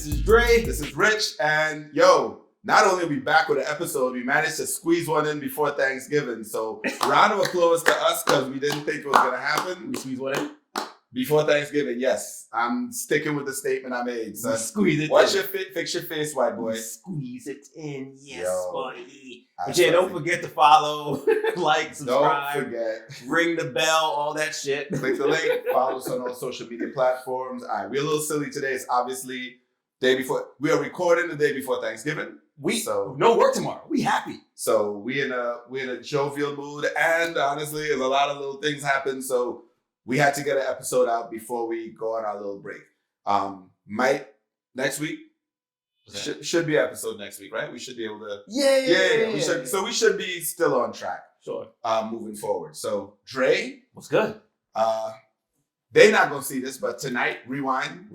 is Dre. This is Rich. And yo, not only are we back with an episode, we managed to squeeze one in before Thanksgiving. So round of applause to us because we didn't think it was going to happen. We squeeze one in? Before Thanksgiving, yes. I'm sticking with the statement I made. So squeeze it Watch in. Fix your face, white boy. Squeeze it in. Yes, Yo, buddy. But yeah, don't forget to follow, like, subscribe. Don't forget. Ring the bell, all that shit. Click the link. Follow us on all social media platforms. All right, we're a little silly today. It's obviously day before. We are recording the day before Thanksgiving. So no work tomorrow. We happy. So we're in a jovial mood, and honestly, there's a lot of little things happen. So we had to get an episode out before we go on our little break. Next week should be an episode next week, right? We should be able to. Yeah. We should. So we should be still on track. Sure. Moving forward. So Dre, what's good? They not gonna see this, but tonight, rewind.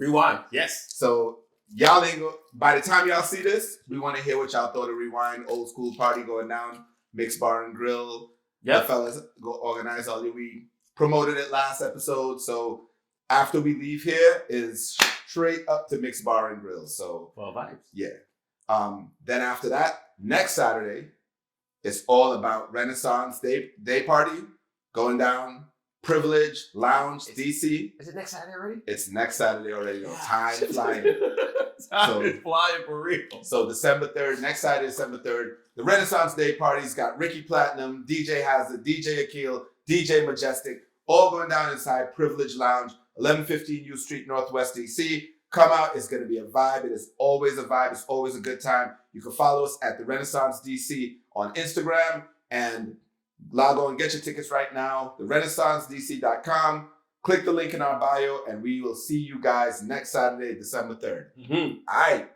Yes. So y'all ain't go. By the time y'all see this, we want to hear what y'all thought of rewind. Old school party going down. Mixed Bar and Grill. Yeah. The fellas go organize all the week. Promoted it last episode, so after we leave here is straight up to Mixed Bar and Grill. So vibes. Yeah. Then after that, next Saturday, it's all about Renaissance Day Party going down. Privilege Lounge, DC. Is it next Saturday already? It's next Saturday already. Yo. Time flying. Time is flying for real. So December 3rd, next Saturday, December 3rd, the Renaissance Day Party's got Ricky Platinum, DJ Hazard, DJ Akil, DJ Majestic, all going down inside Privilege Lounge, 1115 U Street, Northwest DC. Come out. It's going to be a vibe. It is always a vibe. It's always a good time. You can follow us at the Renaissance DC on Instagram and log on, get your tickets right now, therenaissancedc.com. Click the link in our bio, and we will see you guys next Saturday, December 3rd. Mm-hmm. All right.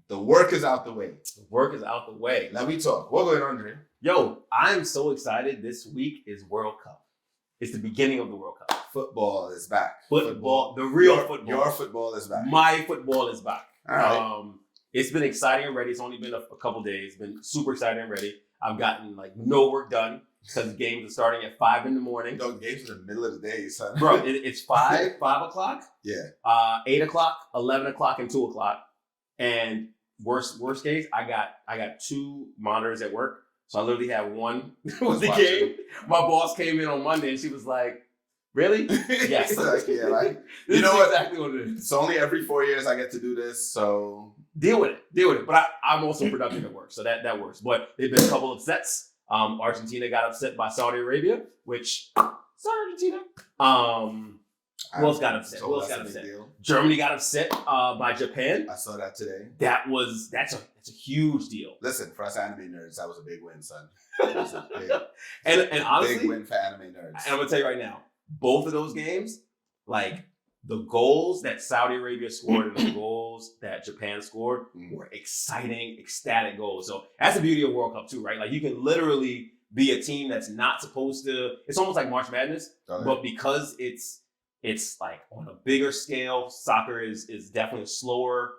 The work is out the way. The work is out the way. Now we talk. What's going on, Andre? Yo, I'm so excited. This week is World Cup. It's the beginning of the World Cup. Football is back. Football, the real football. Your football is back. My football is back. All right. It's been exciting already. It's only been a couple days. It's been super exciting already. I've gotten no work done because games are starting at 5 a.m. No, games in the middle of the day, son. Bro, it's 5 o'clock. Yeah. 8 o'clock, 11 o'clock, and 2 o'clock. And worst case, I got 2 monitors at work. So I literally had one with the game. My boss came in on Monday and she was like, "Really?" Yes. You know what? Exactly what it is. It's only every 4 years I get to do this, so deal with it. But I'm also productive at work, so that works. But there've been a couple of upsets. Argentina got upset by Saudi Arabia, which sorry Argentina. Who else got upset? Germany got upset by Japan. I saw that today. That's a huge deal. Listen, for us anime nerds, that was a big win, son. That was a big, and honestly, big win for anime nerds. And I'm gonna tell you right now, both of those games, the goals that Saudi Arabia scored and the goals that Japan scored were exciting, ecstatic goals. So that's the beauty of World Cup too, right? You can literally be a team that's not supposed to. It's almost like March Madness, but because it's on a bigger scale, soccer is definitely a slower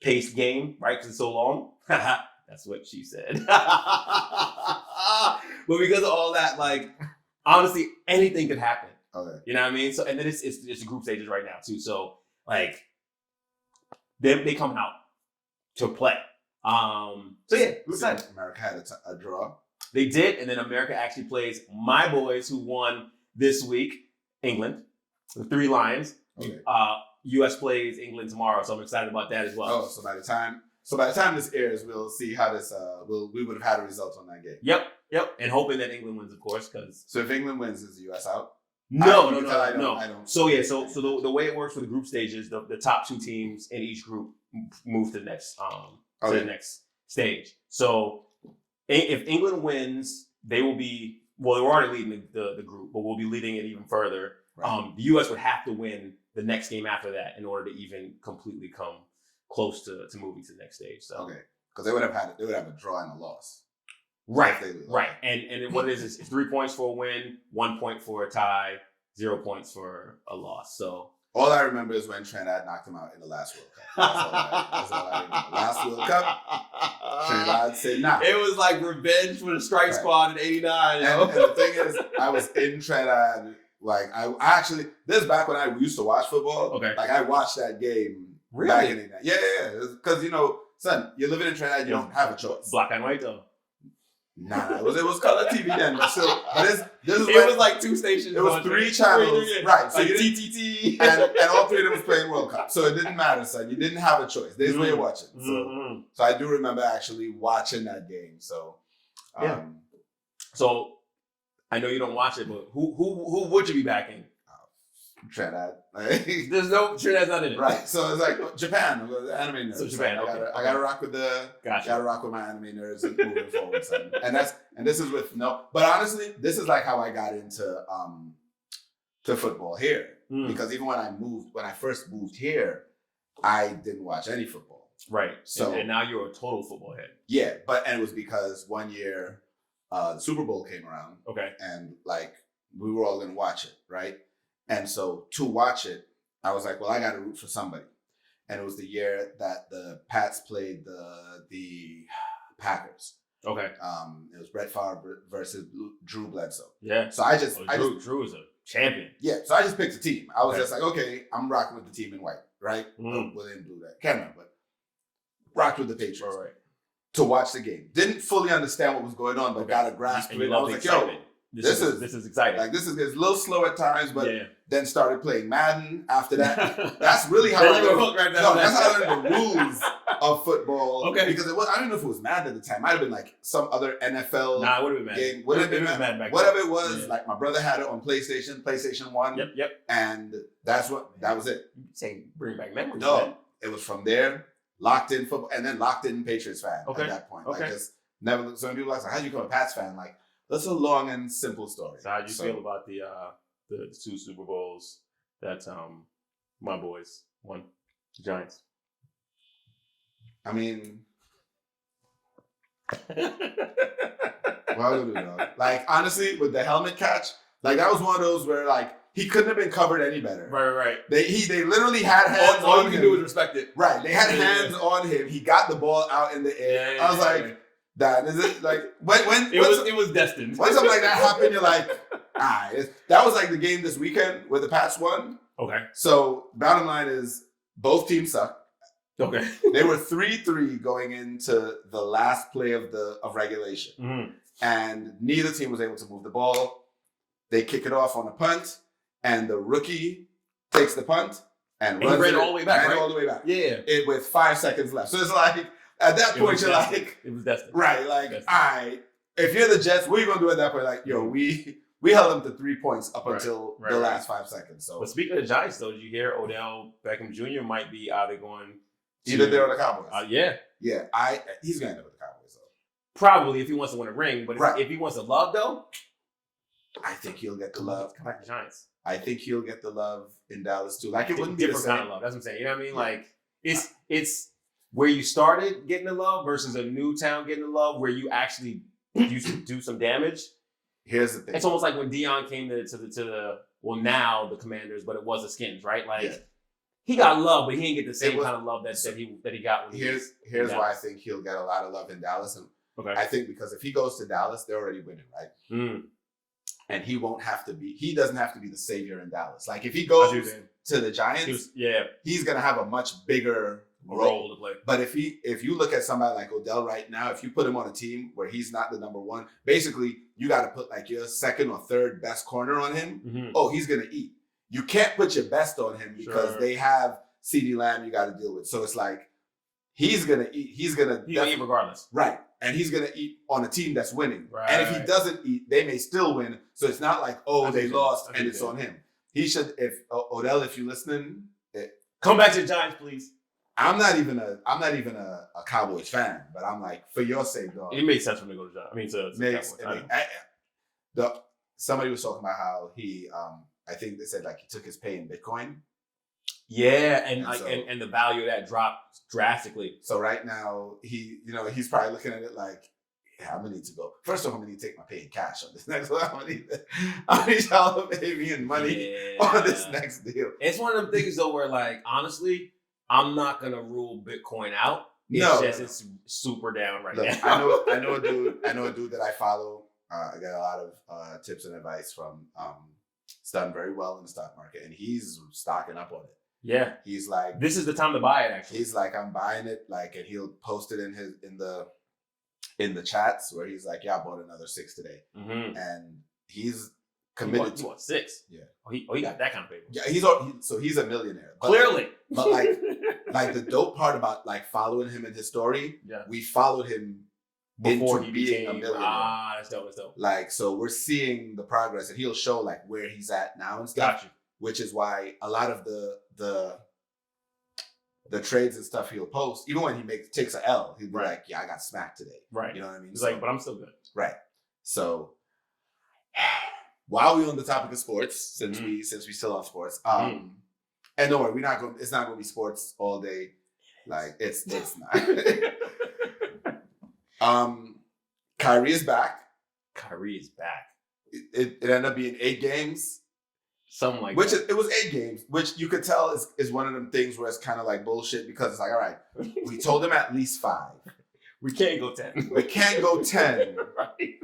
paced game, right? Because it's so long. That's what she said. But because of all that, honestly, anything could happen. Okay. You know what I mean? So, and then it's the group stages right now too. So they come out to play. So yeah, excited. America had a draw. They did, and then America actually plays my boys who won this week, England, the 3 Lions. Okay. U.S. plays England tomorrow, so I'm excited about that as well. Oh, so by the time this airs, we'll see how this. We would have had a result on that game. Yep, and hoping that England wins, of course, because. So if England wins, is the U.S. out? No. I don't. So yeah, so the way it works for the group stages, the top 2 teams in each group move to the next to the next stage. So if England wins, they will be they were already leading the group, but we'll be leading it even further. Right. The U.S. would have to win the next game after that in order to even completely come close to moving to the next stage. So okay, because they would have a draw and a loss. Right. And what it is 3 points for a win, 1 point for a tie, 0 points for a loss. So all I remember is when Trinidad knocked him out in the last World Cup. That's all I remember. Last World Cup, Trinidad said nah. It was like revenge for the strike squad in '89. And the thing is, I was in Trinidad. I actually, this is back when I used to watch football. Okay. I watched that game Really? Back in the day. Yeah. Because, son, you're living in Trinidad, you don't have a choice. Black and white though. Nah, it was color TV then, but still. But this is It was like 2 stations. It was 3 channels, right? So like you TTT, and all 3 of them was playing World Cup, so it didn't matter, son. You didn't have a choice. This is what you're watching. So I do remember actually watching that game. So So I know you don't watch it, but who would you be backing? Trinidad. There's no Trinidad's not in it, right? So it's like Japan, the anime nerds. So Japan, I gotta rock with gotta rock with my anime nerds and moving forward, son. And this is with but honestly, this is like how I got into to football here, because even when I first moved here, I didn't watch any football. Right. So and now you're a total football head. Yeah, and it was because one year the Super Bowl came around. Okay. And like we were all gonna watch it, right? And so to watch it, I was like, well, I got to root for somebody. And it was the year that the Pats played the Packers. Okay. It was Brett Favre versus Drew Bledsoe. Yeah. So Drew is a champion. Yeah. So I just picked a team. I was just like, okay, I'm rocking with the team in white, right? Well, in blue, that can't remember, but rocked with the Patriots. Right. To watch the game. Didn't fully understand what was going on, but got a grasp of it. I was like, excitement. yo. This is exciting. Like it's a little slow at times, but then started playing Madden after that. That's really how I learned. That's how I learned the rules of football. Okay. Because I don't know if it was Madden at the time. It might have been like some other NFL it would have been game. Would have been Madden back whatever it was. Like my brother had it on PlayStation 1. Yep. And that was it. You saying bring back memories. No, it was from there, locked in football, and then locked in Patriots fan at that point. Okay. Like just never. So when people ask, like, how do you become a Pats fan? Like. That's a long and simple story. So how do you feel about the 2 Super Bowls that my boys won, the Giants? I mean, well, like honestly, with the helmet catch, like that was one of those where like he couldn't have been covered any better. Right. They literally had hands all on him. All you can do is respect it. Right. They had hands on him. He got the ball out in the air. I was like. That is it. Like when it was destined. When something like that happened, you're like, that was like the game this weekend where the Pats won. Okay. So bottom line is both teams suck. Okay. They were 3-3 going into the last play of regulation, and neither team was able to move the ball. They kick it off on a punt, and the rookie takes the punt and ran all the way back. All the way back. Yeah. With 5 seconds left. So it's like. At that point, you're like, it was destined. Right, like, all right, if you're the Jets, what are you going to do at that point? Like, yo, we held them to 3 points up until the last 5 seconds. So, but speaking of the Giants, though, did you hear Odell Beckham Jr. might be either going either there or the Cowboys? Yeah. He's going to end up with the Cowboys, though. Probably if he wants to win a ring, but if he wants the love, though, I think he'll get the love. Come back to Giants. I think he'll get the love in Dallas, too. Like, it wouldn't be different kind of love. That's what I'm saying. You know what I mean? Like, it's where you started getting the love versus a new town getting the love where you actually do some damage. Here's the thing. It's almost like when Dion came to the now the Commanders, but it was the Skins, right? Like he got love, but he didn't get the same kind of love that he got when here's why I think he'll get a lot of love in Dallas. And I think because if he goes to Dallas, they're already winning, right? And he doesn't have to be the savior in Dallas. Like if he goes to the Giants, he's gonna have a much bigger role to play. But if you look at somebody like Odell right now, if you put him on a team where he's not the number one, basically you got to put like your second or third best corner on him. Oh, he's gonna eat. You can't put your best on him because they have CeeDee Lamb you got to deal with. So it's like he's gonna eat. He's gonna eat regardless, right? And he's gonna eat on a team that's winning. Right. And if he doesn't eat, they may still win. So it's not like they lost and it's on him. He should. If Odell, if you're listening, come back to the Giants, please. I'm not even a Cowboys fan, but I'm like, for your sake, dog. It makes sense for me to go to Giants. I mean, to Cowboys. Somebody was talking about how he, I think they said like he took his pay in Bitcoin. Yeah, and the value of that dropped drastically. So right now he's probably looking at it like, yeah, I'm gonna need to go. First off, I'm gonna need to take my pay in cash on this next one. I need y'all to pay me in money on this next deal. It's one of them things though where like honestly, I'm not gonna rule Bitcoin out. It's super down right now. I know a dude that I follow. I get a lot of tips and advice from. It's done very well in the stock market, and he's stocking up on it. Yeah. He's like, this is the time to buy it, actually. He's like, I'm buying it, like, and he'll post it in the chats where he's like, yeah, I bought another 6 today. Mm-hmm. And he's committed to 6. Yeah. Oh, he got that kind of paper. Yeah, he's a millionaire. But Clearly. But like the dope part about like following him in his story, we followed him before into he being became a millionaire. That's dope. Like, so we're seeing the progress, and he'll show like where he's at now and stuff. Got you. Which is why a lot of the trades and stuff he'll post, even when he takes a L, he'll be like, yeah, I got smacked today. Right. You know what I mean? He's like, but I'm still good. Right. So while we're on the topic of sports, since we still on sports, and don't worry, it's not gonna be sports all day. Like it's not. Kyrie is back. It ended up being 8 games. Something like that. It was 8 games, which you could tell is one of them things where it's kind of like bullshit, because it's like, all right, we told him at least 5. We can't go 10. We can't go 10. Right.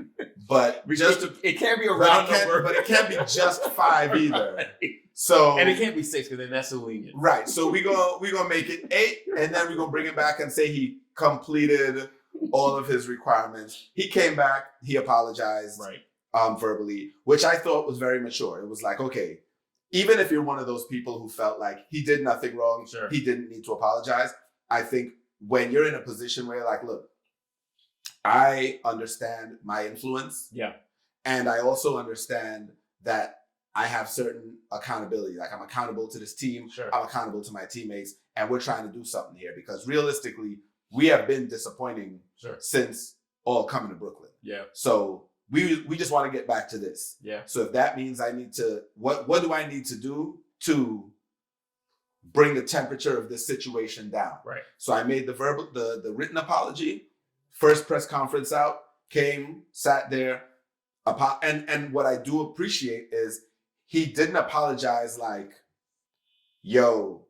But it can't be a round number. But it can't be just 5 either. Right. So, and it can't be 6, because then that's too lenient. Right. So we gonna make it 8, and then we're gonna bring it back and say he completed all of his requirements. He came back, he apologized. Right. Verbally, which I thought was very mature. It was like, okay, even if you're one of those people who felt like he did nothing wrong, he didn't need to apologize. I think when you're in a position where you're like, look, I understand my influence. Yeah. And I also understand that I have certain accountability. Like, I'm accountable to this team. I'm accountable to my teammates. And we're trying to do something here, because realistically, we have been disappointing since all coming to Brooklyn. Yeah. So we just want to get back to this. Yeah. So if that means I need to, what do I need to do to bring the temperature of this situation down? Right. So I made the written apology, first press conference out, came, sat there, and what I do appreciate is he didn't apologize like, yo,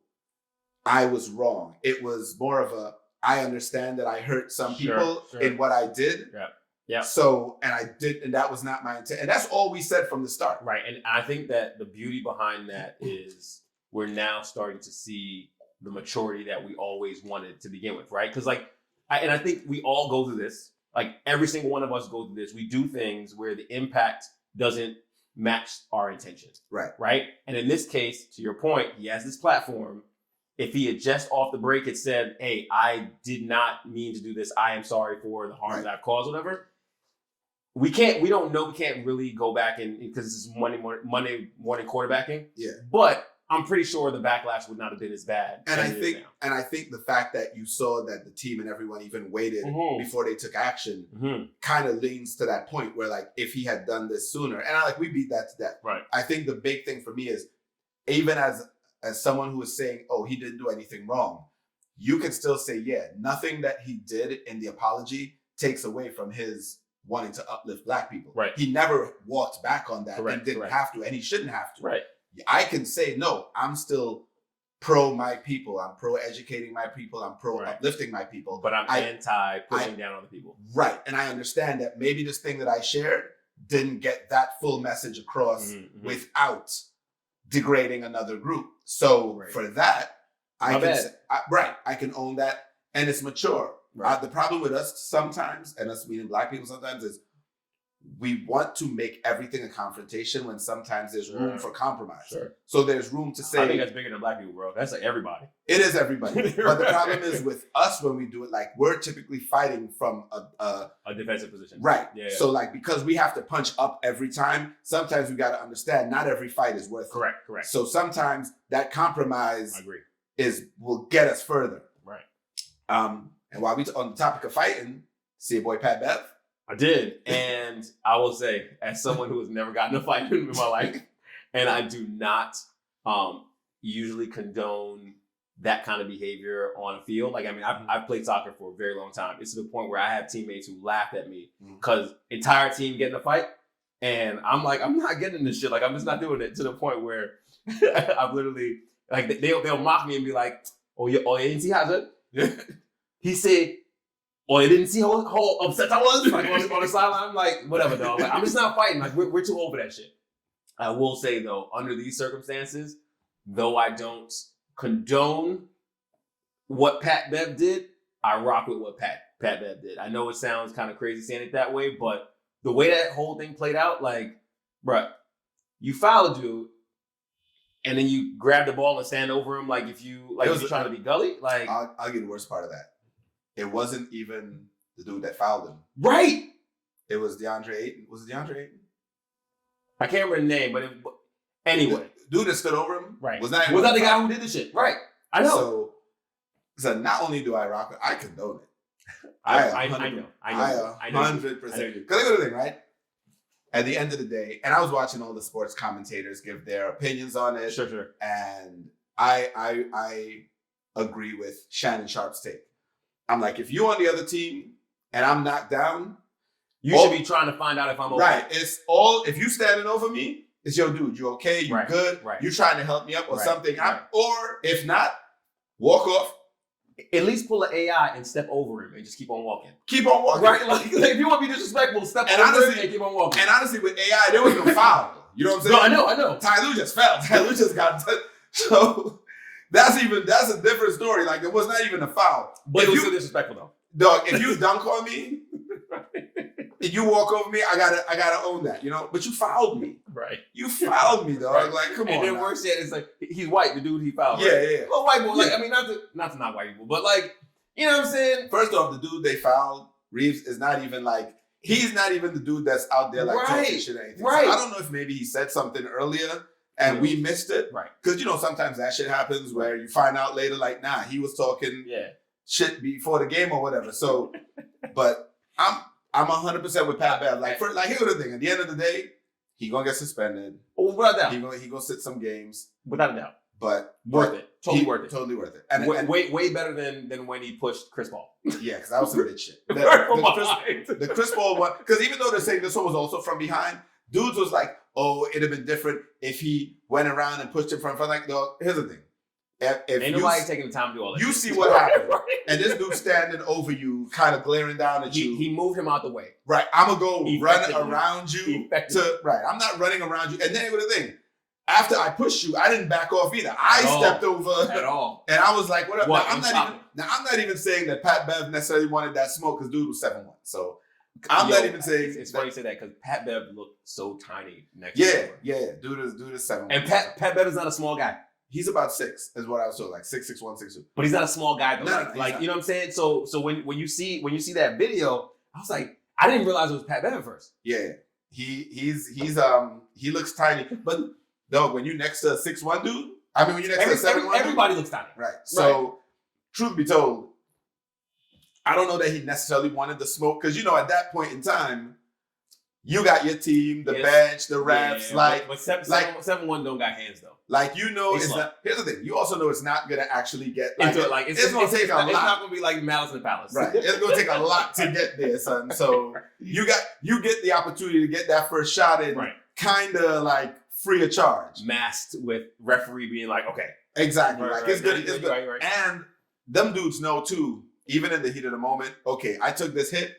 I was wrong. It was more of a, I understand that I hurt some people in what I did. Yeah. Yeah. So, and that was not my intent. And that's all we said from the start. Right. And I think that the beauty behind that is we're now starting to see the maturity that we always wanted to begin with, right? Because I think we all go through this. Like, every single one of us go through this. We do things where the impact doesn't match our intention. Right. Right. And in this case, to your point, he has this platform. If he had just off the break had said, hey, I did not mean to do this. I am sorry for the harm that I've caused, whatever. We can't really go back because this is Monday morning quarterbacking. Yeah. But I'm pretty sure the backlash would not have been as bad. And I think the fact that you saw that the team and everyone even waited before they took action kind of leans to that point where, like, if he had done this sooner, and we beat that to death. Right. I think the big thing for me is, even as someone who is saying, oh, he didn't do anything wrong, you can still say, yeah, nothing that he did in the apology takes away from his wanting to uplift Black people. Right. He never walked back on that Correct, and didn't correct. have to, and he shouldn't have to. Right. I can say, no, I'm still pro my people. I'm pro educating my people. I'm pro uplifting my people. But I'm anti pushing down on the people. Right. And I understand that maybe this thing that I shared didn't get that full message across without degrading another group. So for that, I can own that, and it's mature. Right. The problem with us sometimes, and us meaning Black people sometimes, is we want to make everything a confrontation when sometimes there's room for compromise. Sure. So there's room to say... I think that's bigger than Black people, bro. That's like everybody. It is everybody. But the problem is with us when we do it, like, we're typically fighting from a defensive position. Right. Yeah. So, like, because we have to punch up every time, sometimes we got to understand not every fight is worth it. Correct. So sometimes that compromise will get us further. Right. And while we on the topic of fighting, see your boy Pat Bev? I did. And I will say, as someone who has never gotten a fight in my life, and I do not usually condone that kind of behavior on a field. Like, I mean, I've played soccer for a very long time. It's to the point where I have teammates who laughed at me because entire team getting a fight. And I'm like, I'm not getting this shit. Like, I'm just not doing it, to the point where I've literally, like, they'll mock me and be like, oh, you didn't see how it? He said, you didn't see how upset I was? Like, on the sideline, I'm like, whatever, dog. Like, I'm just not fighting. Like, we're too old for that shit. I will say, though, under these circumstances, though I don't condone what Pat Bev did. I rock with what Pat Bev did. I know it sounds kind of crazy saying it that way, but the way that whole thing played out, like, bruh, you foul a dude, and then you grab the ball and stand over him like if you trying to be gully. Like, I'll give you the worst part of that. It wasn't even the dude that fouled him. Right. It was DeAndre Ayton. Was it DeAndre Ayton? I can't remember the name, but anyway. The dude that stood over him right. was not the guy who did the shit. Right. I know. So not only do I rock it, I condone it. I know. 100%. Because look at the thing, right? At the end of the day, and I was watching all the sports commentators give their opinions on it. Sure. And I agree with Shannon Sharp's take. I'm like, if you're on the other team and I'm knocked down, you should be trying to find out if I'm okay. Right. It's all, if you standing over me, it's yo, dude, you okay? You good? Right. You trying to help me up or something? Right. Or if not, walk off. At least pull an AI and step over him and just keep on walking. Keep on walking. Right? Like if you want to be disrespectful, step over him and keep on walking. And honestly, with AI, there was no foul. You know what I'm saying? No, I know. Ty Lue just fell. Ty Lue just got touched. So that's a different story. Like, it was not even a foul. But it was still disrespectful though. Dog, if you dunk on me, if you walk over me, I gotta own that, you know? But you fouled me. Right. You fouled me, dog. Right. Like, come on. And then worse yet, it's like he's white, the dude he fouled. Yeah, right? yeah. Well, white boy, like, I mean, not to white people, but like, you know what I'm saying? First off, the dude they fouled, Reeves, is not even like, he's not even the dude that's out there like talking shit or anything. Right. So I don't know if maybe he said something earlier and we missed it. Right. Because, you know, sometimes that shit happens where you find out later, like, nah, he was talking shit before the game or whatever. So, but I'm 100% with Pat Bev. Like, here's the thing. At the end of the day, he gonna get suspended. Oh, without a doubt. He gonna sit some games. Without a doubt. But worth it. Totally worth it. Totally worth it. And way better than when he pushed Chris Paul. Yeah, because that was some bitch shit. The Chris Paul one, because even though they're saying this one was also from behind, dudes was like, oh, it'd have been different if he went around and pushed him from front. Like, no, here's the thing. If ain't nobody taking the time to do all that. You see what happened. Right. And this dude standing over you, kind of glaring down at you. He moved him out the way. Right. I'm going to go run around you. Right. I'm not running around you. And then here's the thing. After I pushed you, I didn't back off either. I stepped over. At all. And I was like, what up? I'm not even saying that Pat Bev necessarily wanted that smoke because dude was 7'1". So I'm not even saying. It's funny you say that because Pat Bev looked so tiny next to him. Yeah. Dude is 7'1". And Pat Bev is not a small guy. He's about 6, is what I was told, like 6'1", 6'2". But he's not a small guy though. No, like you know what I'm saying? So when you see that video, I was like, I didn't realize it was Pat Bev at first. Yeah. He looks tiny. But dog, when you next to a 6'1" dude, I mean when you next to a 7'1", everybody looks tiny. Right. So truth be told, I don't know that he necessarily wanted the smoke, because you know at that point in time, you got your team, the bench, the refs, but 7'1" don't got hands though. Like, you know, it's not. Here's the thing. You also know it's not gonna actually get like into it. Like it's gonna take a lot. It's not gonna be like Malice in the Palace. Right. It's gonna take a lot to get there, son. So you get the opportunity to get that first shot in, kind of like free of charge, masked with referee being like, okay, exactly. It's good. It's good. Right. And them dudes know too. Even in the heat of the moment, okay, I took this hit.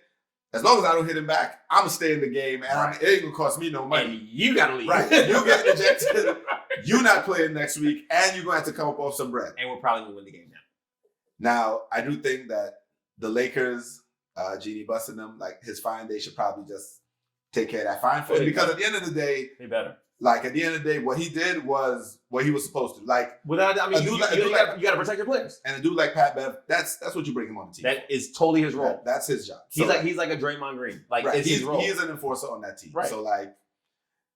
As long as I don't hit him back, I'm going to stay in the game, and it ain't going to cost me no money. And you got to leave. Right. You get ejected. You're not playing next week, and you're going to have to come up off some bread. And we're probably going to win the game now. Now, I do think that the Lakers, Genie busting them, like his fine, they should probably just take care of that fine for him. Because at the end of the day, they better. Like, at the end of the day, what he did was what he was supposed to. Like, without, I mean, you got to protect your players. And a dude like Pat Bev, that's what you bring him on the team. That is totally his role. That's his job. He's like a Draymond Green. Like, it's his role. He is an enforcer on that team. Right. So like,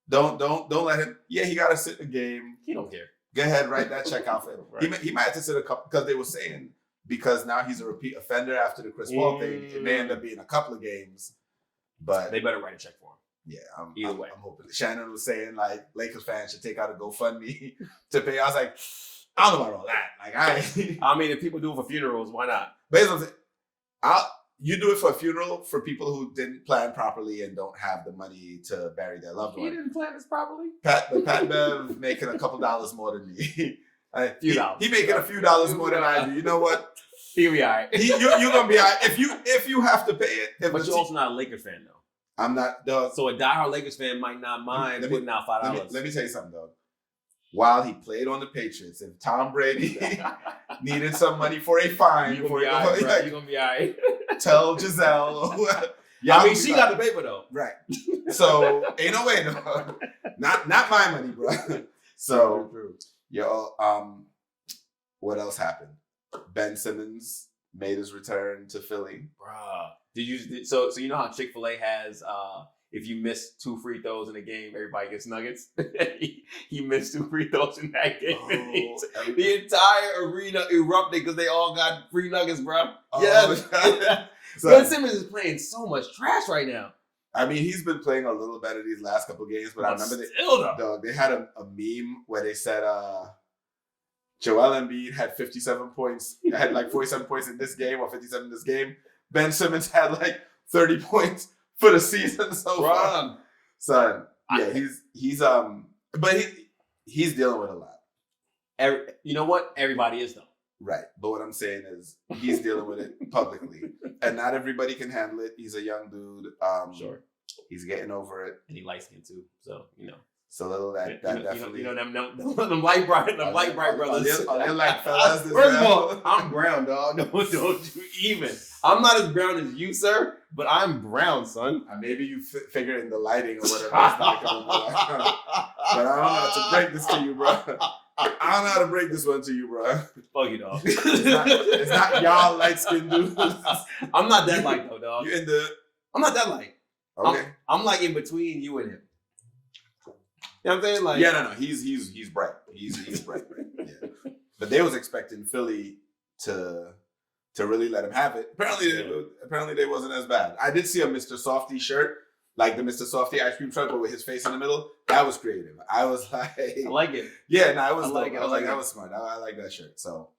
don't let him. Yeah, he got to sit the game. He don't care. Go ahead, write that check out for him. Right. He might have to sit a couple, because they were saying, because now he's a repeat offender after the Chris Paul thing, it may end up being a couple of games. But they better write a check for him. Yeah, either way. I'm hoping. Shannon was saying like Lakers fans should take out a GoFundMe to pay. I was like, I don't know about all that. Like I mean, if people do it for funerals, why not? Basically, you do it for a funeral for people who didn't plan properly and don't have the money to bury their loved one. He didn't plan this properly. Pat Bev making a couple dollars more than me. Few dollars. He making a few dollars more than I do. You know what? He'll be all right. You're gonna be all right if you have to pay it. But you're also not a Lakers fan though. I'm not. So a diehard Lakers fan might not mind putting out $5. Let me tell you something, though. while he played on the Patriots. If Tom Brady needed some money for a fine, You're gonna be all right. Tell Giselle. Yeah, I mean, she got the paper though. Right. So ain't no way, no. Not my money, bro. So what else happened? Ben Simmons made his return to Philly. Bruh. So you know how Chick-fil-A has if you miss 2 free throws in a game, everybody gets nuggets. he missed 2 free throws in that game. The entire arena erupted because they all got free nuggets, bro. Yeah. So, Ben Simmons is playing so much trash right now. I mean, he's been playing a little better these last couple games, but I remember they had a meme where they said Joel Embiid had 57 points, had like 47 points in this game or 57 in this game. Ben Simmons had like 30 points for the season so far. Son, yeah, he's dealing with a lot. You know what? Everybody is though. Right. But what I'm saying is he's dealing with it publicly. And not everybody can handle it. He's a young dude. Sure. He's getting over it. And he light skinned too. So, you know. So that definitely. You know them light bright brothers. Are they like fellas? First of all, I'm brown, dog. No, don't you even. I'm not as brown as you, sir, but I'm brown, son. Maybe you figure in the lighting or whatever. But I don't know how to break this to you, bro. I don't know how to break this one to you, bro. Fuck you, dog. It's not y'all light-skinned dudes. I'm not that light, though, dog. I'm not that light. Okay. I'm like in between you and him. You know what I'm saying? Like, yeah, no. He's bright. He's bright. Yeah. But they was expecting Philly to really let him have it. Apparently they wasn't as bad. I did see a Mr. Softy shirt, like the Mr. Softy ice cream truck, but with his face in the middle. That was creative. I was like, I like it. Yeah, no, it was. I was like, that was smart. I like that shirt. So,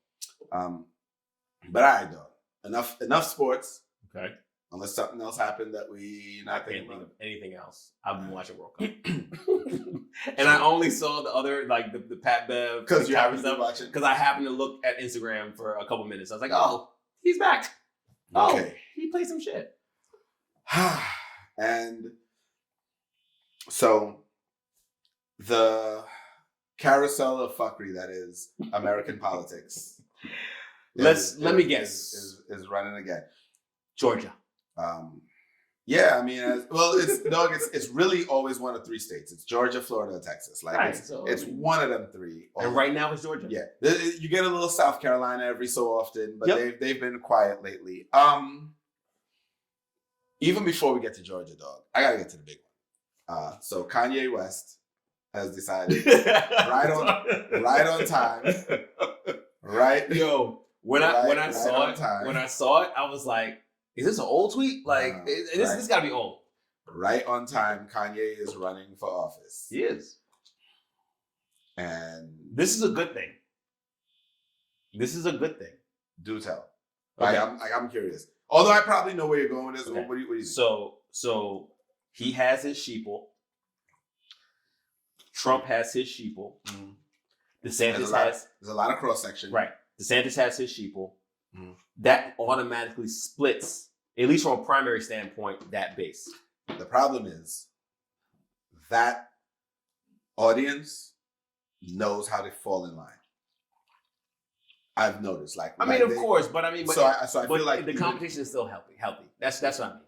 but all right, dog. Enough sports. Okay. Unless something else happened that we not thinking of anything else. I've been watching World Cup. And I only saw the other, like the Pat Bev. Because you happened to watch it? Because I happened to look at Instagram for a couple minutes. I was like, oh, he's back. Okay. Oh, he played some shit. And so the carousel of fuckery that is American politics. Let me guess. Is running again. Georgia. Yeah, I mean, it's really always one of 3 states. It's Georgia, Florida, Texas. Like right, it's one of them 3. And right now it's Georgia. Yeah, you get a little South Carolina every so often, but they've been quiet lately. Even before we get to Georgia, dog, I gotta get to the big one. So Kanye West has decided right on time. Right, yo. When I saw it, I was like, is this an old tweet? Like, this got to be old. Right on time, Kanye is running for office. He is. And this is a good thing. Do tell. Okay. I'm curious. Although I probably know where you're going with this. Okay. What do you think? So he has his sheeple. Trump has his sheeple. Mm. DeSantis there's a lot of cross section. Right. DeSantis has his sheeple. Mm. That automatically splits, at least from a primary standpoint, that base. The problem is that audience knows how to fall in line. I've noticed. Of course, but I feel like the competition is still healthy. That's what I mean.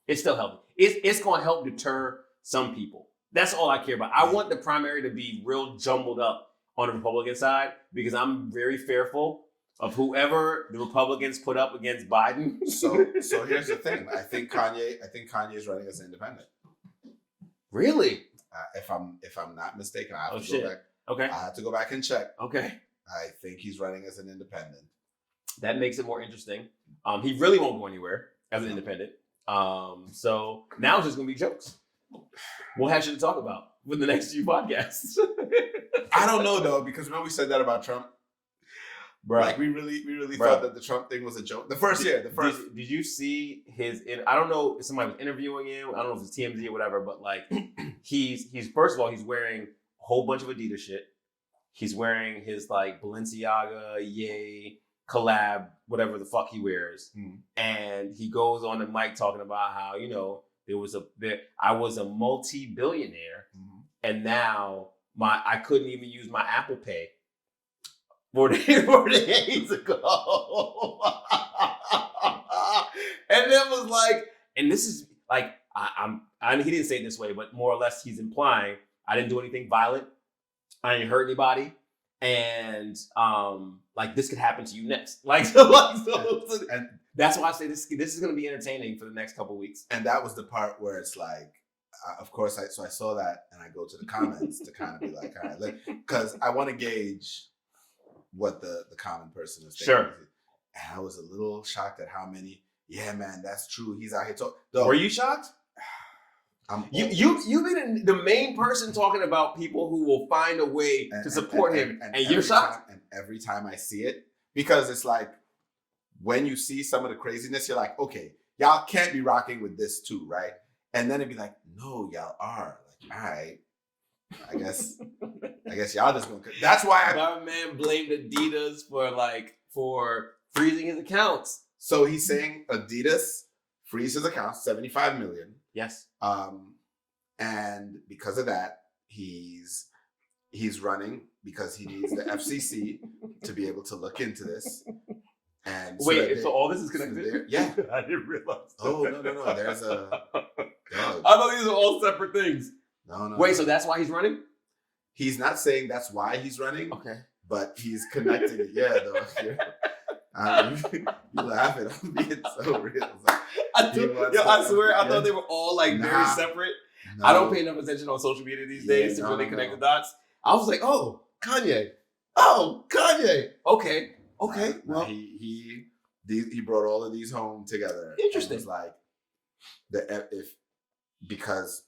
It's still healthy. It's going to help deter some people. That's all I care about. I want the primary to be real jumbled up on the Republican side because I'm very fearful of whoever the Republicans put up against Biden. So here's the thing. I think Kanye is running as an independent. Really? If I'm not mistaken, I have to go back. Okay. I have to go back and check. Okay. I think he's running as an independent. That makes it more interesting. He really won't go anywhere as an independent. So now it's just gonna be jokes. We'll have shit to talk about with the next few podcasts. I don't know though, because remember we said that about Trump. Bro. Like we really thought that the Trump thing was a joke. Did you see his? I don't know if somebody was interviewing him. I don't know if it's TMZ or whatever. But like, he's first of all he's wearing a whole bunch of Adidas shit. He's wearing his like Balenciaga, Ye collab, whatever the fuck he wears, and he goes on the mic talking about how I was a multi-billionaire, and now I couldn't even use my Apple Pay 4 days ago. And then was like, and this is like, he didn't say it this way, but more or less he's implying I didn't do anything violent. I didn't hurt anybody. And like this could happen to you next. And that's why I say this is going to be entertaining for the next couple of weeks. And that was the part where it's like, of course, I saw that and I go to the comments to kind of be like, all right, because I want to gauge what the common person is thinking. Sure. And I was a little shocked at how many. Yeah, man, that's true. He's out here talking. Were you shocked? You've been the main person talking about people who will find a way to support him, and you're shocked. And every time I see it, because it's like when you see some of the craziness, you're like, okay, y'all can't be rocking with this too, right? And then it'd be like, no, y'all are. Like, all right, I guess y'all just gonna. That's why my man blamed Adidas for freezing his accounts. So he's saying Adidas freeze his accounts, 75 million. Yes. And because of that, he's running because he needs the FCC to be able to look into this. And so all this is connected? Yeah. I didn't realize. Oh, no. There's a... I thought these are all separate things. No. Wait, so that's why he's running? He's not saying that's why he's running. Okay. But he's connecting it. Yeah, though. You laughing. I'm being so real. I swear, I thought they were all very separate. No. I don't pay enough attention on social media these days to really connect the dots. I was like, oh, Kanye. Okay. Well, he brought all of these home together. Interesting. It was like because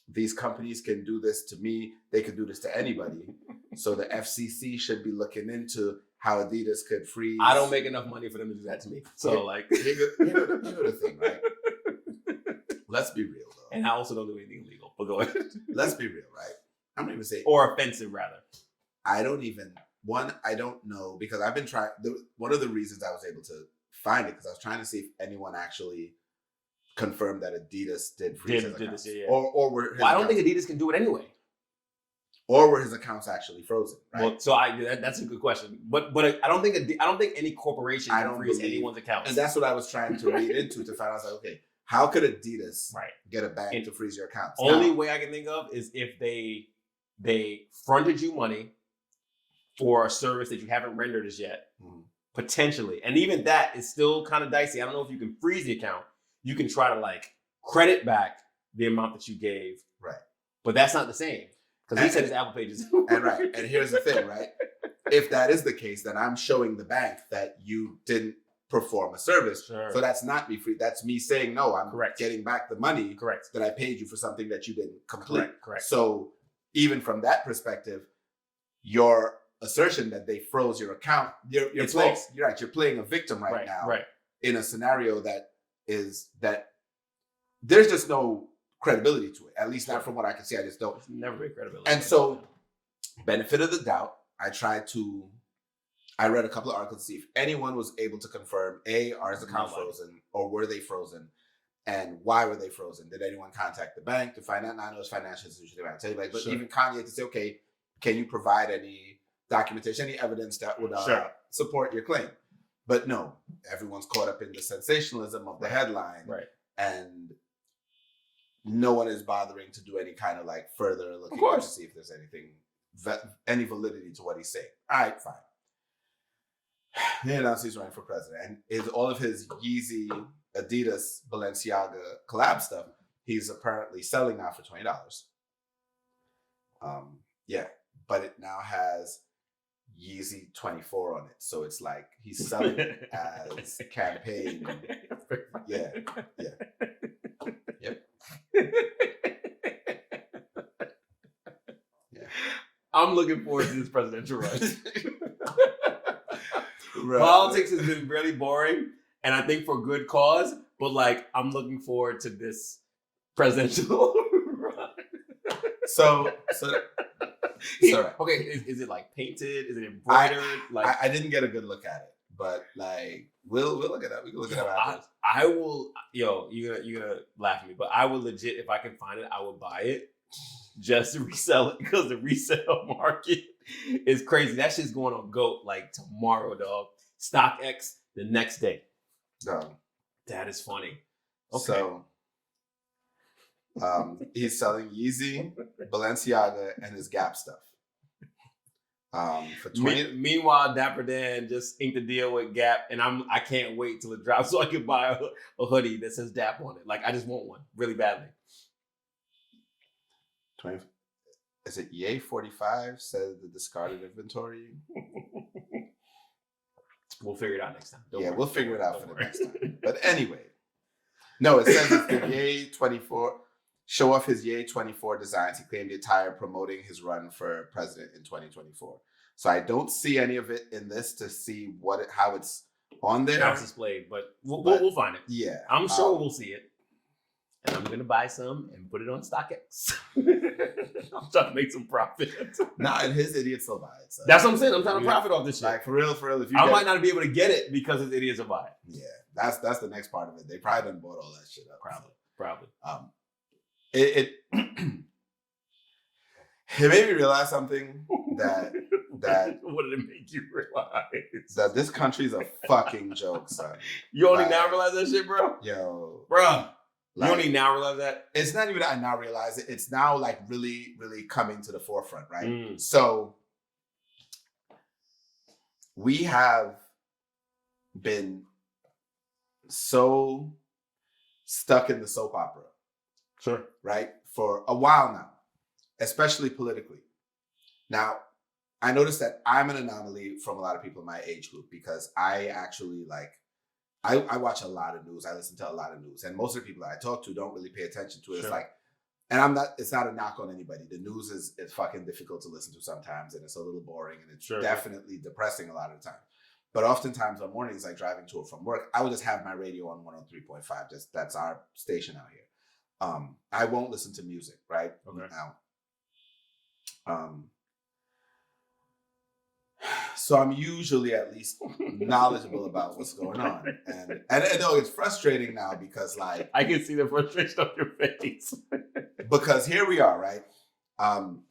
these companies can do this to me, they could do this to anybody. So the FCC should be looking into how Adidas could freeze. I don't make enough money for them to do that to me. So you know the thing, right? Let's be real though. And I also don't do anything illegal. But go ahead. Let's be real, right? I'm not even saying or offensive rather. I don't know because I've been trying. One of the reasons I was able to find it because I was trying to see if anyone actually confirmed that Adidas did freeze his accounts. This, yeah. Or were I don't think Adidas can do it anyway. Or were his accounts actually frozen? Right. Well, so that's a good question, but I don't think any corporation can freeze anyone's accounts. And that's what I was trying to read into to find out. I was like, okay, how could Adidas get a bank to freeze your accounts? Only way I can think of is if they fronted you money for a service that you haven't rendered as yet, potentially, and even that is still kind of dicey. I don't know if you can freeze the account. You can try to credit back the amount that you gave, right? But that's not the same. Because he said his Apple Page is... And here's the thing, right? If that is the case, then I'm showing the bank that you didn't perform a service. Sure. So that's not me free. That's me saying, no, I'm getting back the money that I paid you for something that you didn't complete. Correct. So even from that perspective, your assertion that they froze your account, you're playing, you're right, you're playing a victim right now in a scenario that there's just no credibility to it, at least not from what I can see. I just don't. It's never been credibility. And so, benefit of the doubt, I read a couple of articles to see if anyone was able to confirm, are his accounts frozen or were they frozen? And why were they frozen? Did anyone contact the bank to find out? Now, I know it's financial institution, they might tell you, but even Kanye to say, okay, can you provide any documentation, any evidence that would support your claim? But no, everyone's caught up in the sensationalism of the headline. Right. And no one is bothering to do any kind of further looking to see if there's any validity to what he's saying. All right, fine. He announced he's running for president, and all of his Yeezy, Adidas, Balenciaga collab stuff, he's apparently selling now for $20. But it now has Yeezy 24 on it, so it's he's selling it as campaign. Yeah. Yep. Yeah. I'm looking forward to this presidential run. Politics has been really boring, and I think for good cause. But I'm looking forward to this presidential run. So okay, is it painted? Is it embroidered? I didn't get a good look at it, but we'll look at that. We can look at it afterwards. I will. You're gonna laugh at me, but I will legit, if I can find it, I will buy it just to resell it because the resale market is crazy. That shit's going on GOAT like tomorrow, dog. StockX the next day. That is funny. Okay. So he's selling Yeezy, Balenciaga, and his Gap stuff. For 20. Meanwhile, Dapper Dan just inked a deal with Gap, and I can't wait till it drops so I can buy a hoodie that says Dap on it. Like, I just want one really badly. 20. Is it Ye 45 says the discarded inventory? We'll figure it out next time. We'll figure it out for the next time. But anyway, no, it says it's the Ye 24. Show off his Ye 24 designs. He claimed the attire promoting his run for president in 2024. So I don't see any of it in this to see how it's on there. How it's displayed, but we'll find it. Yeah, I'm sure we'll see it, and I'm gonna buy some and put it on StockX. I'm trying to make some profit. Nah, and his idiots will buy it. So. That's what I'm saying. I'm trying to profit off this shit. Like for real. If you might not be able to get it because his idiots will buy it. Yeah, that's the next part of it. They probably done bought all that shit up. Probably. It made me realize something that what did it make you realize? That this country's a fucking joke, son. You only now realize that shit, bro? Yo. Bro. You only now realize that? It's not even that I now realize it. It's now like really, really coming to the forefront, right? Mm. So we have been so stuck in the soap opera. Sure. Right? For a while now, especially politically. Now, I noticed that I'm an anomaly from a lot of people in my age group because I actually I watch a lot of news. I listen to a lot of news. And most of the people that I talk to don't really pay attention to it. Sure. It's like, and it's not a knock on anybody. The news is fucking difficult to listen to sometimes and it's a little boring and it's definitely depressing a lot of the time. But oftentimes on mornings, like driving to or from work, I would just have my radio on 103.5. That's our station out here. I won't listen to music, right? Okay. Now, so I'm usually at least knowledgeable about what's going on, and though it's frustrating now because like I can see the frustration on your face because here we are, right? I'm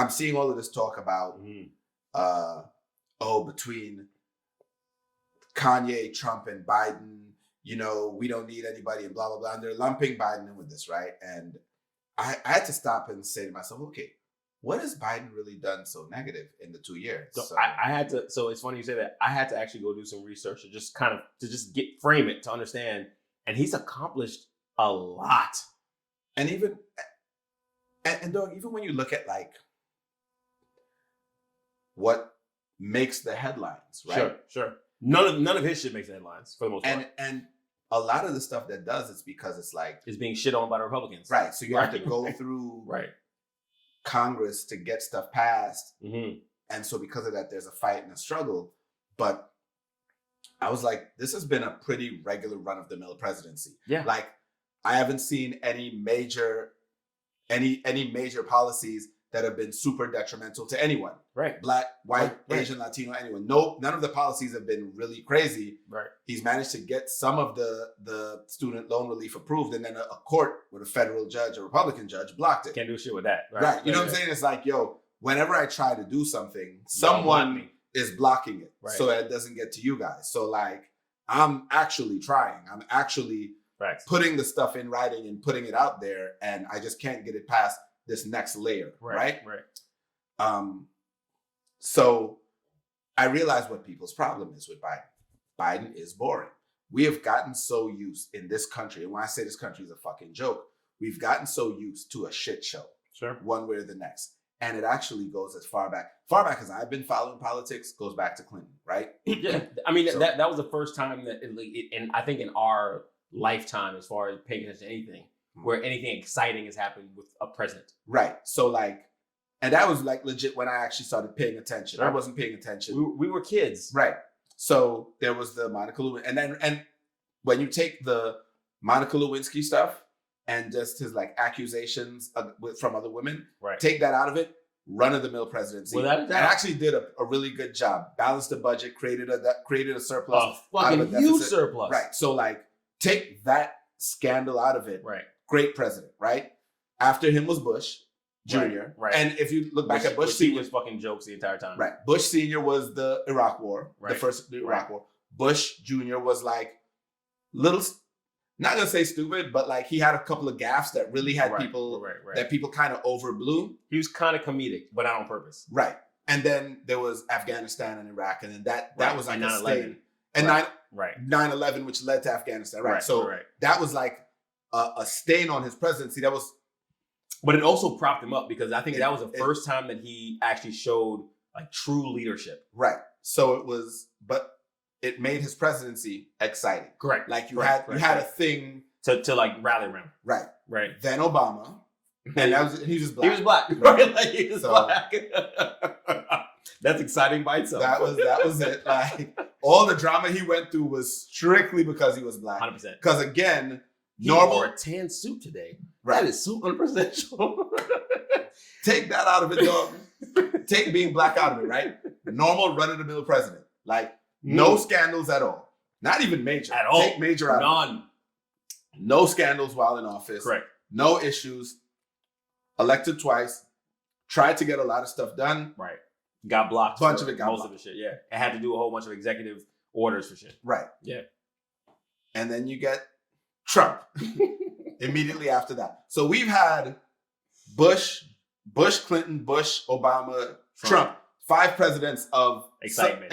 seeing all of this talk about between Kanye, Trump, and Biden. You know, we don't need anybody and blah, blah, blah. And they're lumping Biden in with this, right? And I had to stop and say to myself, okay, what has Biden really done so negative in the 2 years? So I had to, so it's funny you say that. I had to actually go do some research to just frame it, to understand. And he's accomplished a lot. And even when you look at like what makes the headlines, right? Sure. None of his shit makes headlines for the most part. And a lot of the stuff that does, it's because it's like it's being shit on by the Republicans. Right. So you have to go through Congress to get stuff passed. Mm-hmm. And so because of that, there's a fight and a struggle. But I was like, this has been a pretty regular run-of-the-mill presidency. Yeah. Like, I haven't seen any major policies that have been super detrimental to anyone. Right. Black, white, Asian, Latino, anyone. No, none of the policies have been really crazy. Right. He's managed to get some of the student loan relief approved, and then a court with a federal judge, a Republican judge, blocked it. Can't do shit with that. Right. You know what I'm saying? It's like, yo, whenever I try to do something, someone is blocking it so that it doesn't get to you guys. So like, I'm actually trying. I'm actually putting the stuff in writing and putting it out there, and I just can't get it past this next layer, right? So I realize what people's problem is with Biden. Biden is boring. We have gotten so used in this country, and when I say this country is a fucking joke, we've gotten so used to a shit show, one way or the next. And it actually goes as far back as I've been following politics, goes back to Clinton, right? Yeah, I mean, so, that was the first time that, and I think in our lifetime, as far as paying attention to anything, where anything exciting has happened with a president. Right. So like, and that was like legit when I actually started paying attention. I wasn't paying attention. We were kids. Right. So there was the Monica Lewinsky. And when you take the Monica Lewinsky stuff and just his like accusations from other women, take that out of it, run-of-the-mill presidency. Well, that actually did a really good job. Balanced the budget, created a surplus. A fucking huge surplus. Right. So like, take that scandal out of it. Right. Great president, right? After him was Bush. Jr. Right. And if you look back at Bush Senior Sr., was fucking jokes the entire time. right? Bush Sr. was the Iraq War, Right. the first Iraq War. Bush Jr. was like little, not gonna say stupid, but like he had a couple of gaffes that really had people that people kind of overblew. He was kind of comedic, but not on purpose. Right. And then there was Afghanistan and Iraq, and then that was like 9/11. And 9/11, which led to Afghanistan. Right. So that was like a stain on his presidency. That was. But it also propped him up because I think that was the first time that he actually showed like true leadership. Right. So it was, but it made his presidency exciting. Correct. Like you had a thing to like rally around. Right. Right. Then Obama, and he was black. He was black. Right. Like he was black. That's exciting by itself. That was it. Like all the drama he went through was strictly because he was black. 100%. Because again, he wore a tan suit today. Right. That is so unpresidential. Take that out of it, dog. Take being black out of it, right? Normal run-of-the-mill president. Like, no scandals at all. Not even major. At all. Take major out. None. No scandals while in office. Correct. No issues. Elected twice. Tried to get a lot of stuff done. Right. Got blocked. Bunch of it got most blocked. of the shit, yeah. It had to do a whole bunch of executive orders for shit. Right. Yeah. And then you get Trump immediately after that. So we've had Bush, Clinton, Bush, Obama, Trump. 5 presidents of excitement.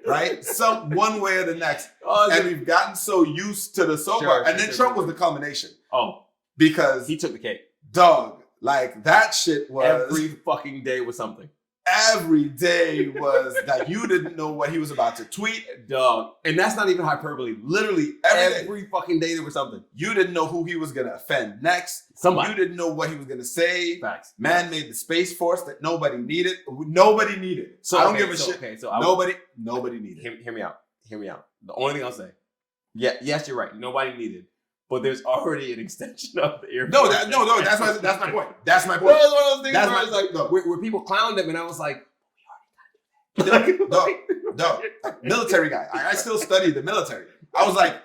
Right? Some one way or the next. And we've gotten so used to the soap opera. And then Trump was the culmination. Oh. Because he took the cake. Dog. Like that shit was. Every fucking day was something. Every day was like you didn't know what he was about to tweet. Dog. And that's not even hyperbole. Literally every fucking day there was something. You didn't know who he was going to offend next. Somebody. You didn't know what he was going to say. Facts. Man made the Space Force that nobody needed. Nobody needed. So I don't give a shit. Okay, so nobody needed. Hear me out. The only thing I'll say. Yeah, yes, you're right. Nobody needed. But there's already an extension of the Air Force. No. That's my point. That's my point. That was one of those things that's where I was like, where people clowned him, and I was like, no, military guy. I still study the military. I was like,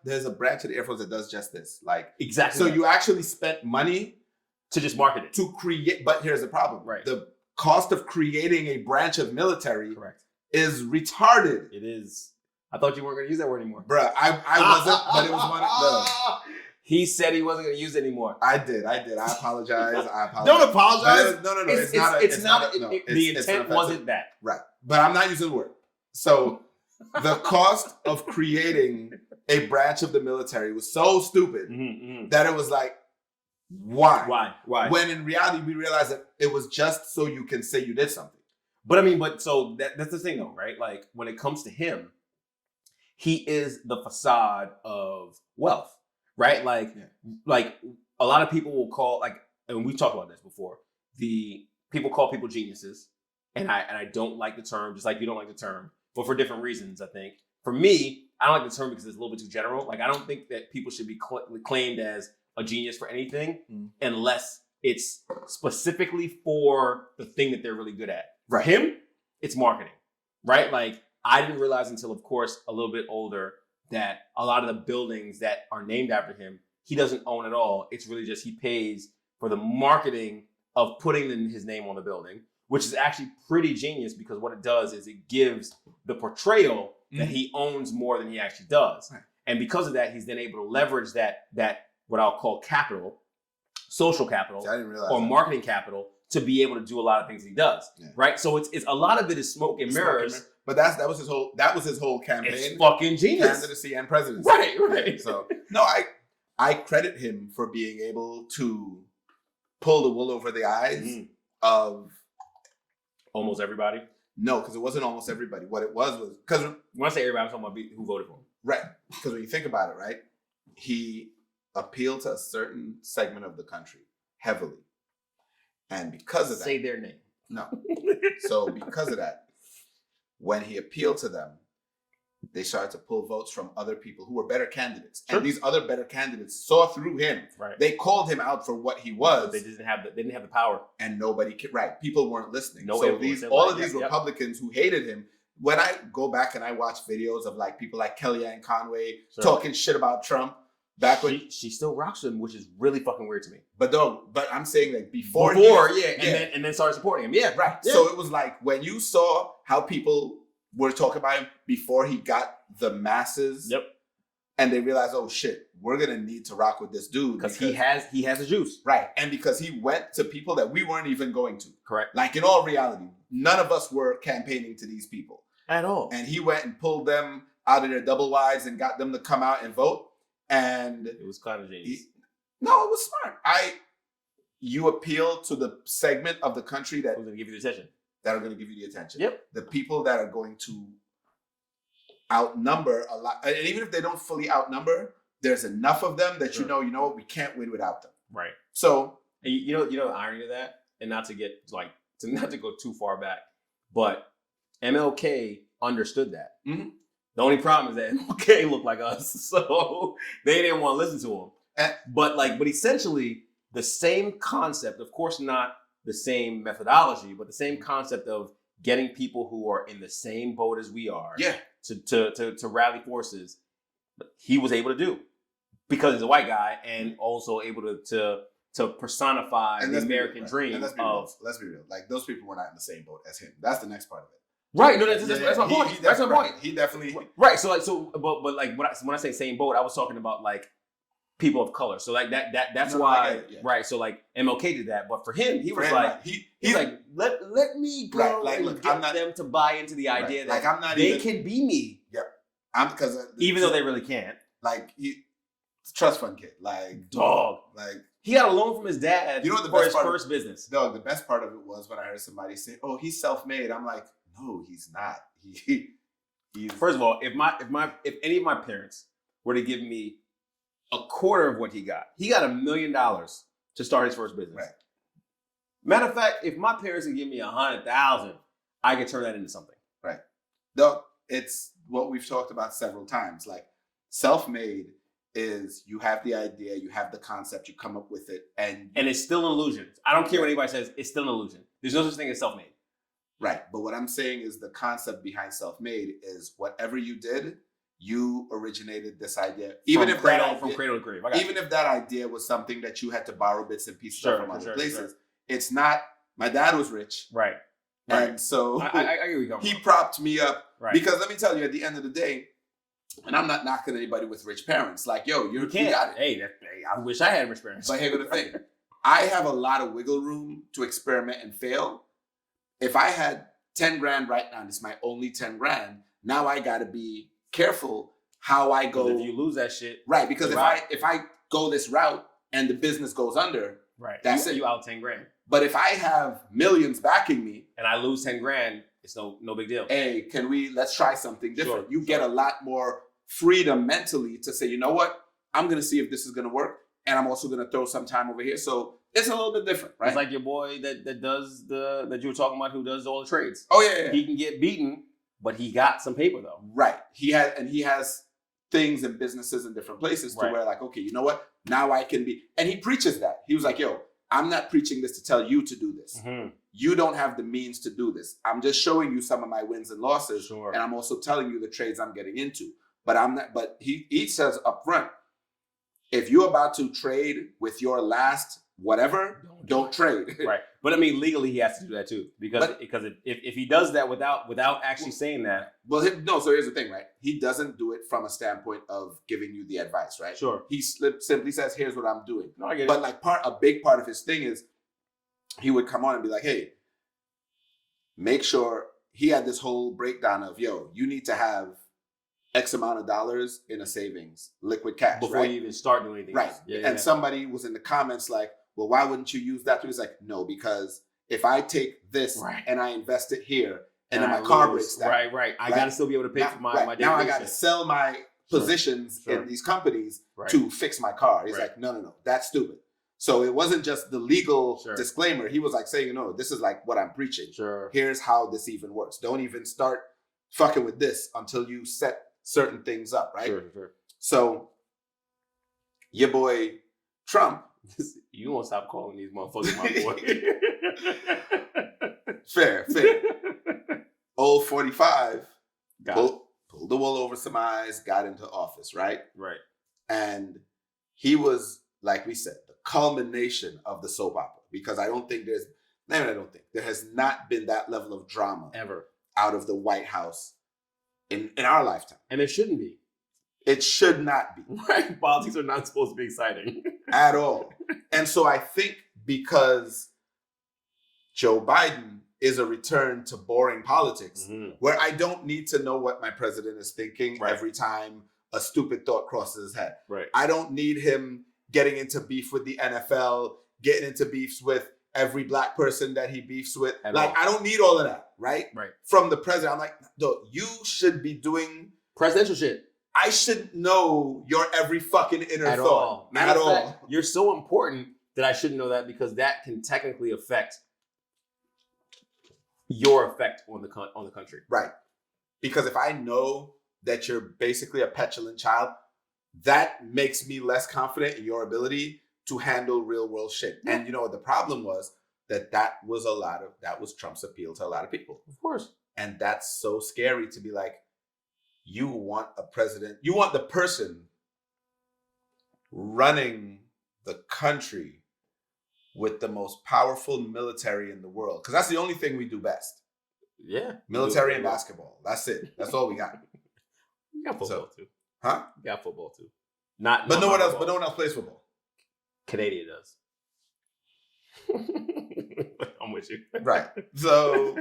there's a branch of the Air Force that does just this. Like exactly. So you actually spent money to just market it to create. But here's the problem. Right. The cost of creating a branch of military is retarded. It is. I thought you weren't going to use that word anymore. Bruh, I wasn't, but it was one of the... He said he wasn't going to use it anymore. I did. I apologize. Don't apologize. No. The intent wasn't that. Right. But I'm not using the word. So the cost of creating a branch of the military was so stupid that it was like, why? Why? When in reality, we realized that it was just so you can say you did something. But I mean, so that's the thing though, right? Like when it comes to him, he is the facade of wealth, right? Like a lot of people will call, like, and we've talked about this before, the people call people geniuses. And I don't like the term, just like you don't like the term, but for different reasons, I think. For me, I don't like the term because it's a little bit too general. Like, I don't think that people should be claimed as a genius for anything unless it's specifically for the thing that they're really good at. For him, it's marketing, right? Like, I didn't realize until, of course, a little bit older that a lot of the buildings that are named after him, he doesn't own at all. It's really just he pays for the marketing of putting his name on the building, which is actually pretty genius because what it does is it gives the portrayal that he owns more than he actually does. Right. And because of that, he's then able to leverage that what I'll call capital, social capital, or marketing capital to be able to do a lot of things he does. Yeah. Right? So it's a lot of it is smoke and mirrors. But that was his whole campaign. It's fucking genius. Candidacy and presidency. Right. So no, I credit him for being able to pull the wool over the eyes of almost everybody. No, because it wasn't almost everybody. What it was because when I say everybody, I'm talking about who voted for him. Right. Because when you think about it, right, he appealed to a certain segment of the country heavily, and because of that, say their name. No. So because of that, when he appealed to them, they started to pull votes from other people who were better candidates. Sure. And these other better candidates saw through him. Right. They called him out for what he was. They didn't have the power. And people weren't listening. So all of these Republicans who hated him, when I go back and I watch videos of like people like Kellyanne Conway talking shit about Trump, Back when she still rocks with him, which is really fucking weird to me. but I'm saying like before, and then started supporting him. Yeah, right. Yeah. So it was like when you saw how people were talking about him before he got the masses. Yep. And they realized, oh shit, we're gonna need to rock with this dude because he has the juice, right? And because he went to people that we weren't even going to. Correct. Like in all reality, none of us were campaigning to these people at all. And he went and pulled them out of their double wides and got them to come out and vote. And it was kind of genius. No, it was smart. You appeal to the segment of the country that who's going to give you the attention. That are going to give you the attention. Yep. The people that are going to outnumber a lot, and even if they don't fully outnumber, there's enough of them that you know what, we can't win without them. Right. So and you know the irony of that, and not to go too far back, but MLK understood that. Mm-hmm. The only problem is that MLK looked like us, so they didn't want to listen to him. But essentially the same concept, of course not the same methodology, but the same concept of getting people who are in the same boat as we are to rally forces, he was able to do because he's a white guy and also able to personify the American dream let's be real. Like those people were not in the same boat as him. That's the next part of it. Right. No, that's my point. That's my point. He definitely right. But like when I say same boat, I was talking about like people of color. So like that's why right. So like MLK did that, but for him, he was like he's like let me go and get them to buy into the idea that I'm not they can be me. Yep. I'm because even though they really can't. Like trust fund kid. Like dog. Like he got a loan from his dad for his first business. Dog. The best part of it was when I heard somebody say, "Oh, he's self-made." I'm like, no, he's not. He's first of all, if any of my parents were to give me a quarter of what he got $1 million to start his first business. Right. Matter of fact, if my parents would give me 100,000, I could turn that into something. Right. Though it's what we've talked about several times. Like self-made is you have the idea, you have the concept, you come up with it, and it's still an illusion. I don't care what anybody says. It's still an illusion. There's no such thing as self-made. Right. But what I'm saying is the concept behind self-made is whatever you did, you originated this idea. Even if from cradle to grave. Even if that idea was something that you had to borrow bits and pieces from other places. It's not, my dad was rich. Right. And so I he propped me up. Right. Because let me tell you, at the end of the day, and I'm not knocking anybody with rich parents. Like, yo, you got it. Hey, I wish I had rich parents. But here's the thing. I have a lot of wiggle room to experiment and fail. If I had 10 grand right now, and it's my only 10 grand, now I got to be careful how I go. If you lose that shit. Right. Because if I go this route and the business goes under, right, that's you out 10 grand. But if I have millions backing me. And I lose 10 grand, it's no big deal. Hey, let's try something different. You get a lot more freedom mentally to say, you know what? I'm going to see if this is going to work. And I'm also going to throw some time over here. So it's a little bit different, right? It's like your boy that you were talking about who does all the trades. Oh, yeah. He can get beaten, but he got some paper though. Right. He has things and businesses in different places to where like, okay, you know what? Now I can be, and he preaches that. He was like, yo, I'm not preaching this to tell you to do this. Mm-hmm. You don't have the means to do this. I'm just showing you some of my wins and losses. Sure. And I'm also telling you the trades I'm getting into. But he says up front, if you're about to trade with your last whatever, don't trade. Right. But I mean, legally he has to do that too. Because if he does that without actually saying that. Well, so here's the thing, right? He doesn't do it from a standpoint of giving you the advice, right? Sure. He simply says, here's what I'm doing. No, I get it. But like a big part of his thing is he would come on and be like, hey, make sure he had this whole breakdown of, yo, you need to have X amount of dollars in a savings, liquid cash. Before you even start doing anything. Right. And somebody was in the comments like, well, why wouldn't you use that? He was like, no, because if I take this and I invest it here and then my car breaks down. Right. I got to still be able to pay for my day. Now I got to sell my positions in these companies to fix my car. He's like, no, that's stupid. So it wasn't just the legal disclaimer. He was like saying, no, this is like what I'm preaching. Sure. Here's how this even works. Don't even start fucking with this until you set certain things up, right? Sure. So your boy Trump. You won't stop calling these motherfuckers my boy. Fair. Old 45 pulled the wool over some eyes, got into office, right? Right. And he was, like we said, the culmination of the soap opera. Because I don't think there has not been that level of drama ever out of the White House in our lifetime. And it shouldn't be. It should not be. Right? Politics are not supposed to be exciting. At all. And so I think because Joe Biden is a return to boring politics, where I don't need to know what my president is thinking every time a stupid thought crosses his head. Right. I don't need him getting into beef with the NFL, getting into beefs with every black person that he beefs with. I don't need all of that, right? Right. From the president. I'm like, no, you should be doing presidential shit. I shouldn't know your every fucking inner at thought. All. At all. You're so important that I shouldn't know that, because that can technically affect your effect on the country. Right. Because if I know that you're basically a petulant child, that makes me less confident in your ability to handle real world shit. Yeah. And you know what the problem was? That was Trump's appeal to a lot of people. Of course. And that's so scary to be like, you want a president, you want the person running the country with the most powerful military in the world. Because that's the only thing we do best. Yeah. Military and basketball. That's it. That's all we got. We got football too. Huh? We got football too. But no one else plays football. Canadian does. I'm with you. Right. So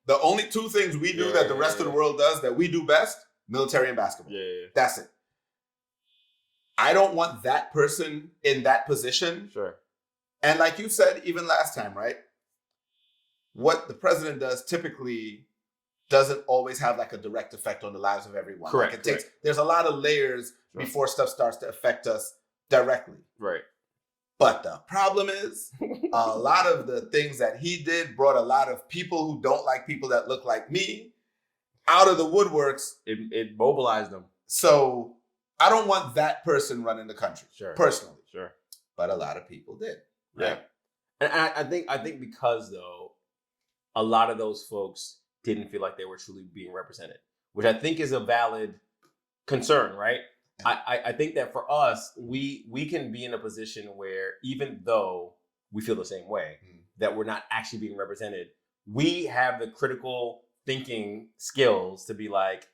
the only two things we do that the rest of the world does that we do best, military and basketball. Yeah. That's it. I don't want that person in that position. Sure. And like you said, even last time, right? What the president does typically doesn't always have like a direct effect on the lives of everyone. Correct. Like there's a lot of layers before stuff starts to affect us directly. Right. But the problem is a lot of the things that he did brought a lot of people who don't like people that look like me out of the woodworks. It mobilized them. So I don't want that person running the country, personally. Sure. But a lot of people did. Right? Yeah. And I think because though, a lot of those folks didn't feel like they were truly being represented, which I think is a valid concern, right? I think that for us, we can be in a position where even though we feel the same way, that we're not actually being represented, we have the critical thinking skills to be like,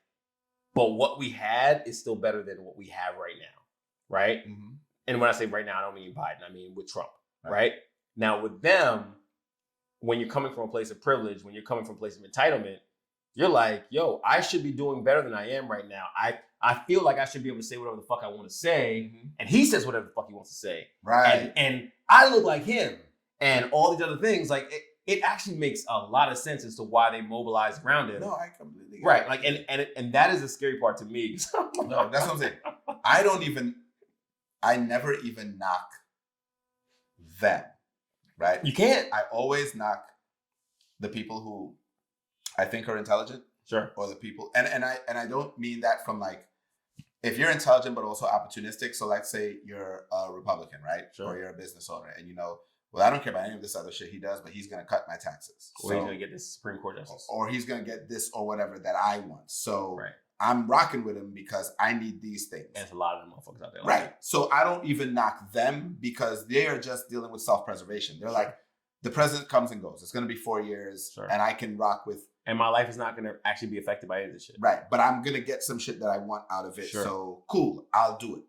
but what we had is still better than what we have right now, right? Mm-hmm. And when I say right now, I don't mean Biden, I mean with Trump, right? Now with them, when you're coming from a place of privilege, when you're coming from a place of entitlement, you're like, yo, I should be doing better than I am right now. I feel like I should be able to say whatever the fuck I want to say. Mm-hmm. And he says whatever the fuck he wants to say. Right. And I look like him and all these other things. Like it actually makes a lot of sense as to why they mobilized around him. No, I completely get right. it. Like and that is the scary part to me. No, that's what I'm saying. I never even knock them. Right? You can't. I always knock the people who I think are intelligent. Sure. Or the people, and I don't mean that from like, if you're intelligent but also opportunistic. So let's say you're a Republican, right? Sure. Or you're a business owner, and you know, well, I don't care about any of this other shit he does, but he's gonna cut my taxes. Or he's gonna get this Supreme Court justice. Or he's gonna get this or whatever that I want. So right. I'm rocking with him because I need these things. And there's a lot of them motherfuckers out there. Like right. That. So I don't even knock them because they are just dealing with self-preservation. They're like, the president comes and goes. It's gonna be 4 years, and I can rock with. And my life is not going to actually be affected by any of this shit. Right. But I'm going to get some shit that I want out of it. Sure. So cool. I'll do it.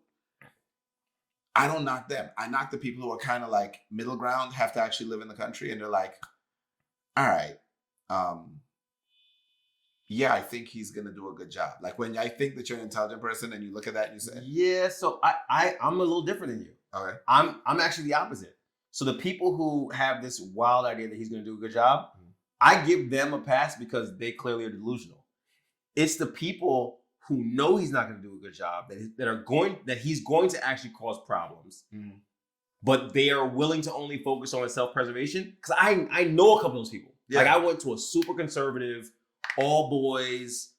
I don't knock them. I knock the people who are kind of like middle ground, have to actually live in the country. And they're like, all right. Yeah, I think he's going to do a good job. Like when I think that you're an intelligent person and you look at that and you say. Yeah. So I'm a little different than you. Okay. I'm actually the opposite. So the people who have this wild idea that he's going to do a good job, I give them a pass because they clearly are delusional. It's the people who know he's not going to do a good job, that he's going to actually cause problems, but they are willing to only focus on self-preservation. Because I know a couple of those people. Yeah. Like I went to a super conservative, all boys,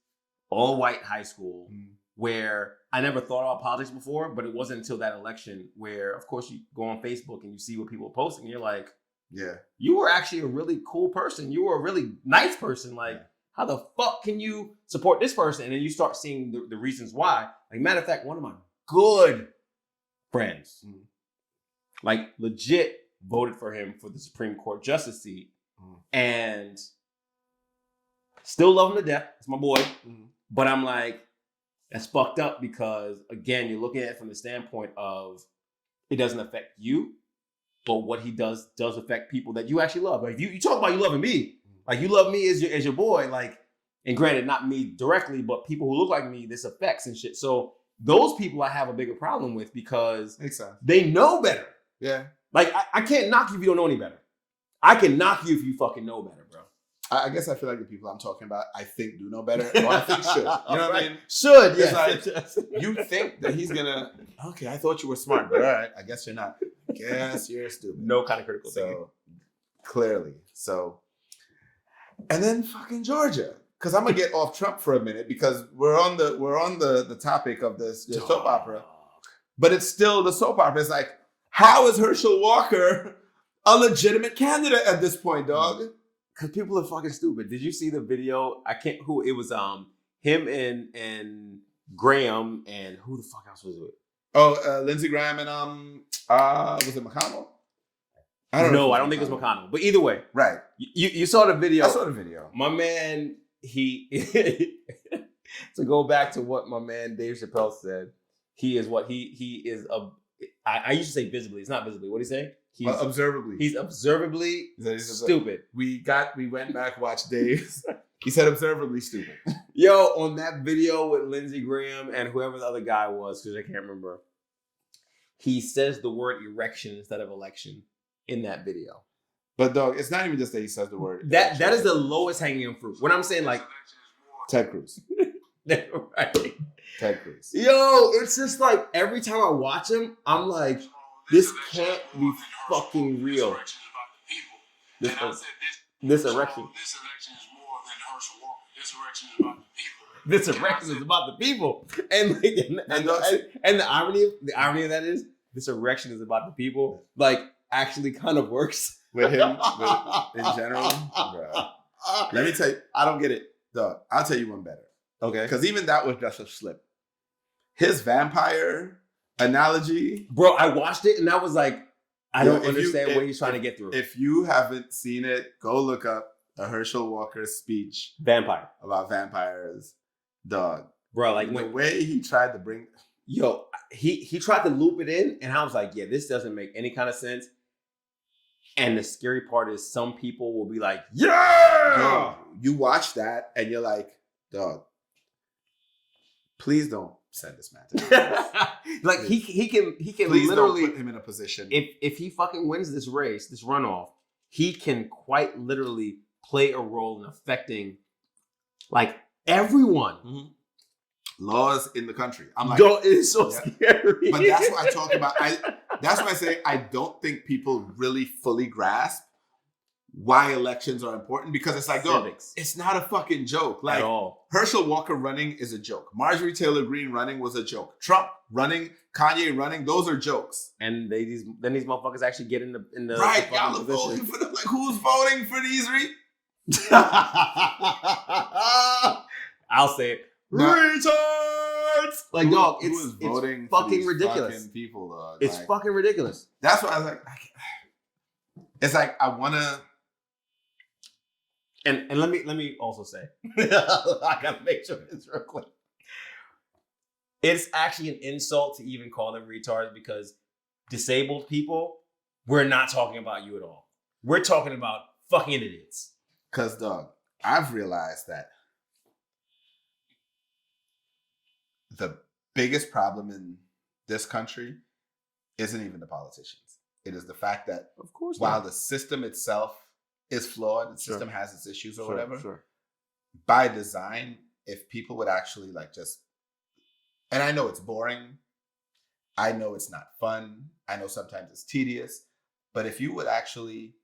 all white high school where I never thought about politics before, but it wasn't until that election where, of course, you go on Facebook and you see what people are posting, and you're like, yeah, you were actually a really cool person. You were a really nice person. Like, how the fuck can you support this person? And then you start seeing the reasons why. Like, matter of fact, one of my good friends. Mm. Like, legit voted for him for the Supreme Court justice seat. And still love him to death. It's my boy. But I'm like, that's fucked up because, again, you're looking at it from the standpoint of it doesn't affect you, but what he does affect people that you actually love. Like, you talk about you loving me. Like, you love me as your boy. Like, and granted, not me directly, but people who look like me, this affects and shit. So those people I have a bigger problem with because they know better. Yeah. Like, I can't knock you if you don't know any better. I can knock you if you fucking know better, bro. I guess I feel like the people I'm talking about, I think do know better, or I think should. You know what I mean? Should, yes. Like, you think that he's gonna, okay, I thought you were smart, but all right, I guess you're not. Guess you're stupid. No kind of critical thinking. So, clearly. So, and then fucking Georgia. Because I'm gonna get off Trump for a minute because we're on the topic of this soap opera. But it's still the soap opera. It's like, how is Herschel Walker a legitimate candidate at this point, dog? Because people are fucking stupid. Did you see the video? It was him and Graham and who the fuck else was it? Oh, Lindsey Graham and was it McConnell? I don't know. I don't think it was McConnell. But either way. Right. You saw the video. I saw the video. My man, to go back to what my man Dave Chappelle said, he is I used to say visibly. It's not visibly. What did he say? Observably. He's observably stupid. We went back, watched Dave's. He said observably stupid. Yo, on that video with Lindsey Graham and whoever the other guy was, because I can't remember, he says the word erection instead of election in that video. But dog, it's not even just that he says the word. That is the lowest hanging fruit. When I'm saying like Ted Cruz. Right. Ted Cruz. Yo, it's just like every time I watch him, I'm like, this can't be fucking real. This erection. This election is more than Herschel Walker. This election is about the people. This erection is about the people. And the irony of that is this erection is about the people. Like, actually kind of works. With him, in general, bro. Let me tell you, I don't get it. Dog, I'll tell you one better. Okay. Because even that was just a slip. His vampire analogy. Bro, I watched it and I was like, I don't understand what he's trying to get through. If you haven't seen it, go look up a Herschel Walker speech. Vampire. About vampires. Dog. Bro, like the way he tried to bring... Yo, he tried to loop it in and I was like, yeah, this doesn't make any kind of sense. And the scary part is some people will be like, yeah! Dog, you watch that and you're like, dog, please don't send this man to like he can please literally don't put him in a position. If he fucking wins this race, this runoff, he can quite literally play a role in affecting like everyone. Mm-hmm. Laws in the country. I'm like, it is so scary. But that's what I talk about. That's why I say I don't think people really fully grasp why elections are important because it's like, dog, it's not a fucking joke. Like, at all. Herschel Walker running is a joke. Marjorie Taylor Greene running was a joke. Trump running, Kanye running, those are jokes. And these motherfuckers actually get in the right. Y'all are voting for them. Like, who's voting for these? I'll say it. Retards! Like, dog, it's fucking ridiculous. Fucking people, dog. It's like, fucking ridiculous. That's why I was like, it's like I want to. And let me also say, I gotta make sure this real quick. It's actually an insult to even call them retards because disabled people, we're not talking about you at all. We're talking about fucking idiots. Cause dog, I've realized that the biggest problem in this country isn't even the politicians. It is the fact that, of course, while the system itself is flawed, the system has its issues or whatever. Sure. By design, if people would actually like just, and I know it's boring, I know it's not fun, I know sometimes it's tedious, but if you would actually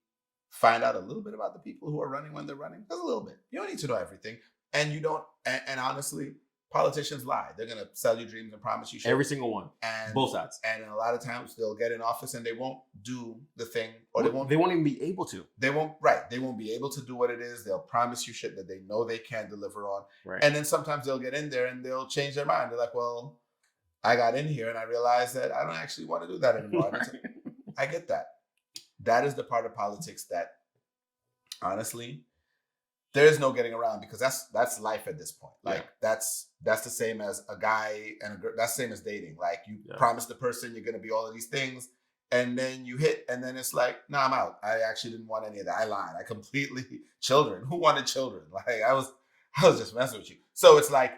find out a little bit about the people who are running when they're running, just a little bit. You don't need to know everything, and you don't. And honestly, politicians lie. They're gonna sell you dreams and promise you shit. Every single one. And both sides. And a lot of times they'll get in office and they won't do the thing, or they won't even be able to. They won't be able to do what it is. They'll promise you shit that they know they can't deliver on. Right. And then sometimes they'll get in there and they'll change their mind. They're like, well, I got in here and I realized that I don't actually want to do that anymore. I get that. That is the part of politics that, honestly, there is no getting around, because that's life at this point. Like that's the same as a guy and a girl. That's the same as dating. Like you promise the person you're gonna be all of these things, and then you hit, and then it's like, no, I'm out. I actually didn't want any of that. I lied. I completely children. Who wanted children? Like I was just messing with you. So it's like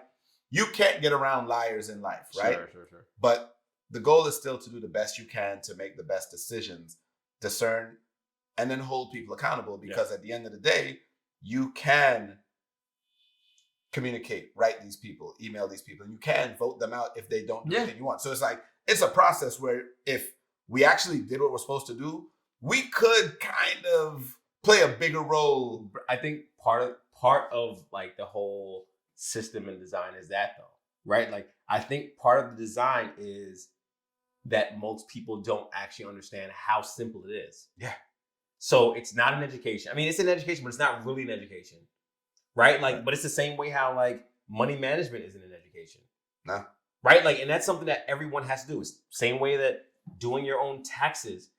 you can't get around liars in life, right? Sure. But the goal is still to do the best you can to make the best decisions, discern, and then hold people accountable, because at the end of the day, you can communicate, write these people, email these people, and you can vote them out if they don't do anything you want. So it's like, it's a process where if we actually did what we're supposed to do, we could kind of play a bigger role. I think part of like the whole system and design is that, though, right? Like I think part of the design is that most people don't actually understand how simple it is. Yeah. So it's not an education. I mean, it's an education, but it's not really an education, right? Like, but it's the same way how like money management isn't an education. No. Right? Like, and that's something that everyone has to do. It's the same way that doing your own taxes.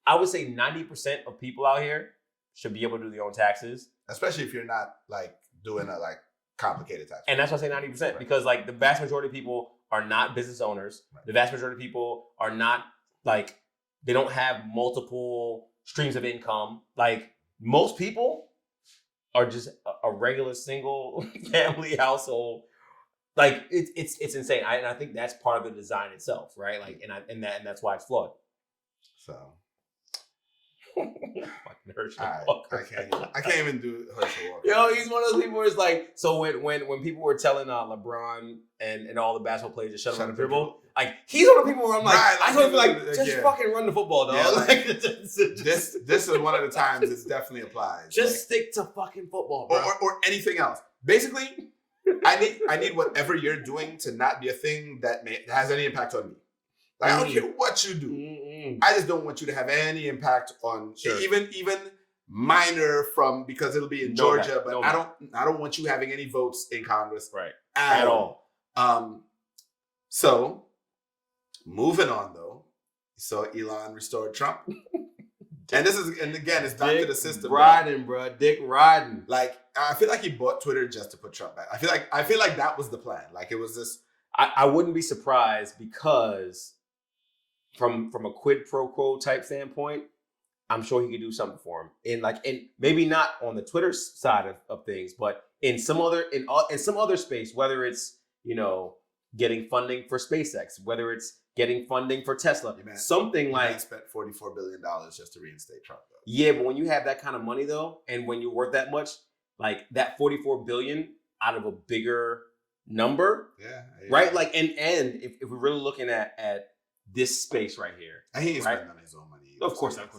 I would say 90% of people out here should be able to do their own taxes. Especially if you're not like doing a like complicated tax. And that's why I say 90%, because like the vast majority of people are not business owners. Right. The vast majority of people are not like, they don't have multiple streams of income. Like most people are just a regular single family household. Like it's insane. I think that's part of the design itself, right? Like and that's why it's flawed. So fucking Herschel. I can't even do Herschel Walker. Yo, he's one of those people who's like, so when people were telling LeBron and all the basketball players to shut up the dribble, like he's one of the people where I'm like, right, I just feel like just fucking run the football, dog. Yeah, like, this is one of the times this definitely applies. Just like, stick to fucking football, bro. Or anything else. Basically, I need whatever you're doing to not be a thing that has any impact on me. Like I don't care what you do. I just don't want you to have any impact on even minor because it'll be in Georgia, but I don't want you having any votes in Congress. Right. At all. So moving on though. So Elon restored Trump. And again, it's back to the system. Riding, bro. Dick riding. Like I feel like he bought Twitter just to put Trump back. I feel like that was the plan. Like it was this. I wouldn't be surprised, because from a quid pro quo type standpoint, I'm sure he could do something for him. And maybe not on the Twitter side of things, but in some other space, whether it's, getting funding for SpaceX, whether it's getting funding for Tesla, something like spent $44 billion just to reinstate Trump. Though. Yeah, but when you have that kind of money though, and when you're worth that much, like that $44 billion out of a bigger number, right? Like, and if we're really looking at this space right here, and he ain't spending on his own money. Of course not.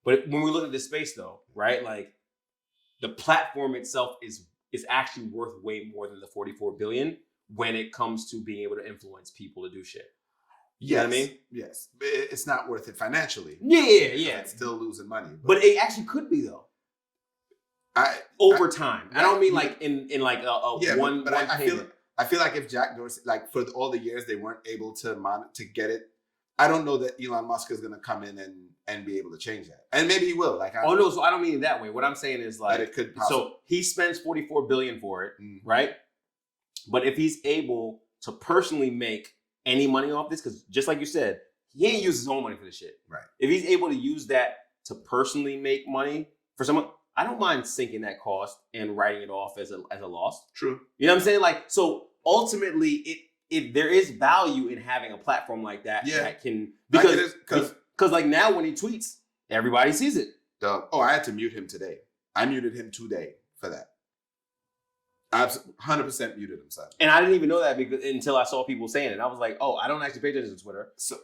But when we look at this space though, right? Like the platform itself is actually worth way more than the $44 billion when it comes to being able to influence people to do shit. You know what I mean? Yes. But it's not worth it financially. Yeah. It's still losing money. But it actually could be though. Over time. I don't mean like in like one payment. I feel like if Jack Dorsey, like for all the years they weren't able to get it, I don't know that Elon Musk is going to come in and be able to change that. And maybe he will. Like, no, so I don't mean it that way. What I'm saying is like, it could so he spends $44 billion for it, right? But if he's able to personally make any money off this, because just like you said, he ain't used his own money for this shit. Right. If he's able to use that to personally make money for someone, I don't mind sinking that cost and writing it off as a loss. True. You know what I'm saying? Like, so ultimately, there is value in having a platform like that that can, because like now when he tweets, everybody sees it. I had to mute him today. I muted him today for that. I 100% muted him, son. And I didn't even know that until I saw people saying it. I was like, I don't actually pay attention to Twitter. So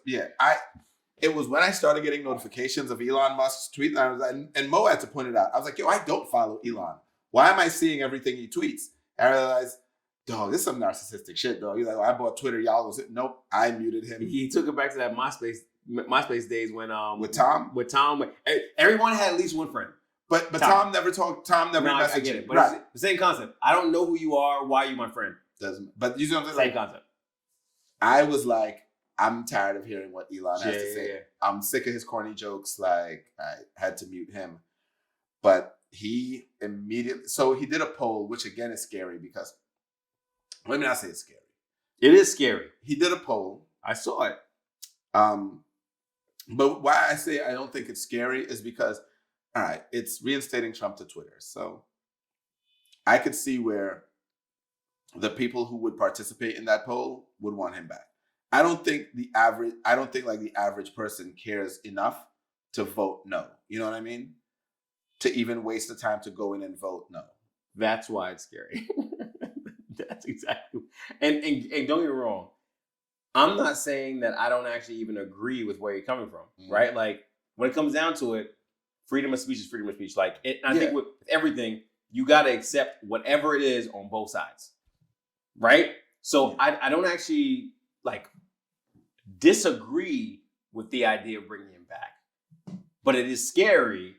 it was when I started getting notifications of Elon Musk's tweet, and I was like, and Mo had to point it out. I was like, I don't follow Elon. Why am I seeing everything he tweets? And I realized, dog, this is some narcissistic shit, dog. He's like, I bought Twitter, y'all was it. Nope, I muted him. He took it back to that MySpace days when with Tom, everyone had at least one friend. But Tom never talked. Tom never messaged. I get it, but it's the same concept. I don't know who you are. Why are you my friend? Doesn't. But you know what I'm saying? Same concept. I was like, I'm tired of hearing what Elon has to say. Yeah. I'm sick of his corny jokes. Like, I had to mute him. But he immediately, so he did a poll, which again is scary because, let me not say it's scary. It is scary. He did a poll. I saw it. But why I say I don't think it's scary is because, all right, it's reinstating Trump to Twitter. So I could see where the people who would participate in that poll would want him back. I don't think the average person cares enough to vote no. You know what I mean? To even waste the time to go in and vote no. That's why it's scary. That's exactly. And don't get me wrong. I'm not saying that I don't actually even agree with where you're coming from, right? Like, when it comes down to it, freedom of speech is freedom of speech. Like, I think with everything, you got to accept whatever it is on both sides, right? So I don't actually, like, disagree with the idea of bringing him back. But it is scary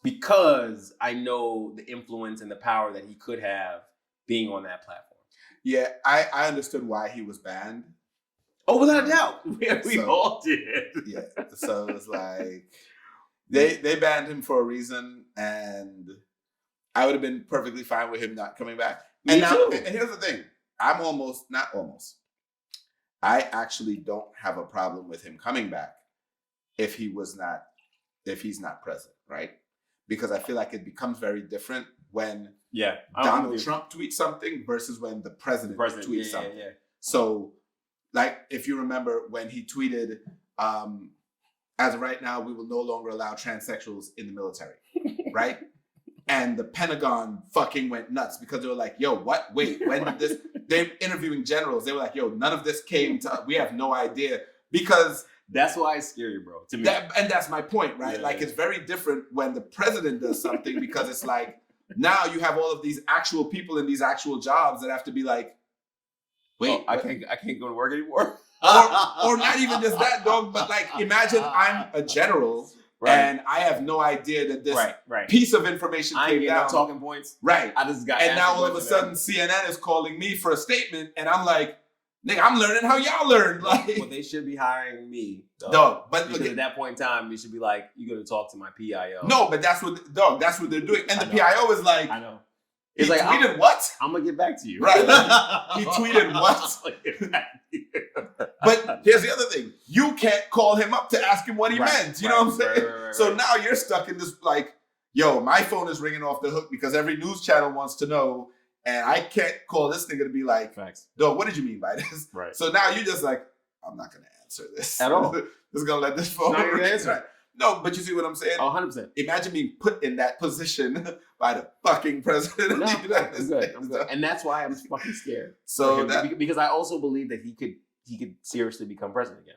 because I know the influence and the power that he could have being on that platform. Yeah, I understood why he was banned. Oh, without a doubt. We all did. Yeah. So it's like they banned him for a reason, and I would have been perfectly fine with him not coming back. Me too. And here's the thing. I actually don't have a problem with him coming back if he's not present, right? Because I feel like it becomes very different when Donald Trump tweets something versus when the president tweets something. Yeah. So, like, if you remember when he tweeted, as of right now, we will no longer allow transsexuals in the military, right? And the Pentagon fucking went nuts because they were like, yo, what? Wait, when did this? They're interviewing generals. They were like, yo, none of this came to us. We have no idea. Because that's why it's scary, bro, to me. And that's my point, right? It's very different when the president does something because it's like, now you have all of these actual people in these actual jobs that have to be like, wait, I can't go to work anymore. or not even just that, dog, but like, imagine I'm a general and I have no idea that this piece of information came down. No talking points. Right. I just got. And now all of a sudden CNN is calling me for a statement, and I'm like, nigga, I'm learning how y'all learned. Like, well, they should be hiring me, dog. But because at that point in time, you should be like, you got to talk to my PIO. No, but that's what they're doing, and the PIO is like, I know. It's like, tweeted what? I'm gonna get back to you. Right. He tweeted what? But here's the other thing. You can't call him up to ask him what he meant. You know what I'm saying? So now you're stuck in this, like, yo, my phone is ringing off the hook because every news channel wants to know, and I can't call this nigga to be like, dog, what did you mean by this? Right. So now you're just like, I'm not gonna answer this at all. Just gonna let this phone ring. Right. No, but you see what I'm saying? Oh, 100%. Imagine being put in that position by the fucking president of the United States. I'm good. And that's why I'm fucking scared. So because I also believe that he could seriously become president again.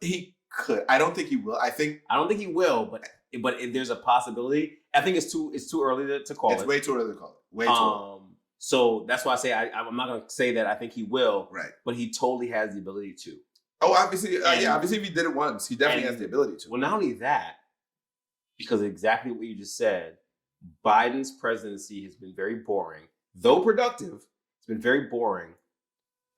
He could. I don't think he will. I don't think he will, but if there's a possibility. I think it's too early to call it. It's way too early to call it. Way too early. So that's why I say I'm not going to say that I think he will. Right. But he totally has the ability to. Oh, obviously, obviously, if he did it once, he definitely has the ability to. Well, not only that, because exactly what you just said, Biden's presidency has been very boring, though productive. It's been very boring.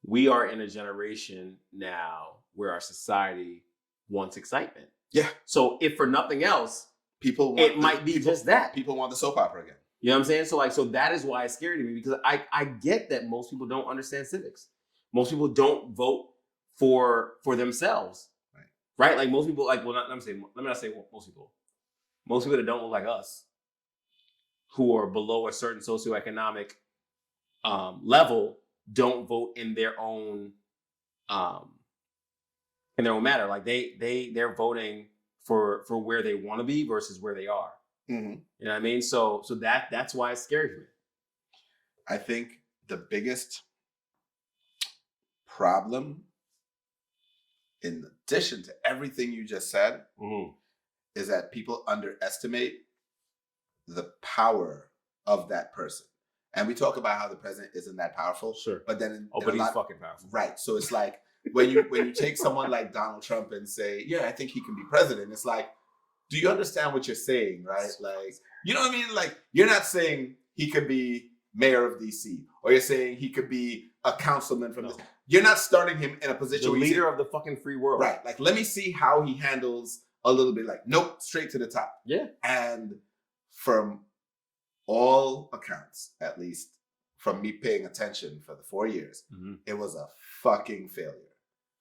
We are in a generation now where our society wants excitement. Yeah. So if for nothing else, it might be just that. People want the soap opera again. You know what I'm saying? So that is why it's scary to me, because I get that most people don't understand civics. Most people don't vote for themselves, right? Like most people, like, well, let me not say most people. Most people that don't look like us, who are below a certain socioeconomic level, don't vote in their own matter. Like they're voting for where they want to be versus where they are. Mm-hmm. You know what I mean? So that's why it's scary to me. I think the biggest problem, in addition to everything you just said, is that people underestimate the power of that person. And we talk about how the president isn't that powerful. Sure. But then but he's fucking powerful. Right. So it's like when you take someone like Donald Trump and say, yeah, I think he can be president, it's like, do you understand what you're saying, right? Like, you know what I mean? Like, you're not saying he could be mayor of DC, or you're saying he could be a councilman from this. you're not starting him in a position The where leader of the fucking free world. right. Like, let me see how he handles a little bit. Like, nope, straight to the top. Yeah. And from all accounts, at least from me paying attention for the 4 years, it was a fucking failure.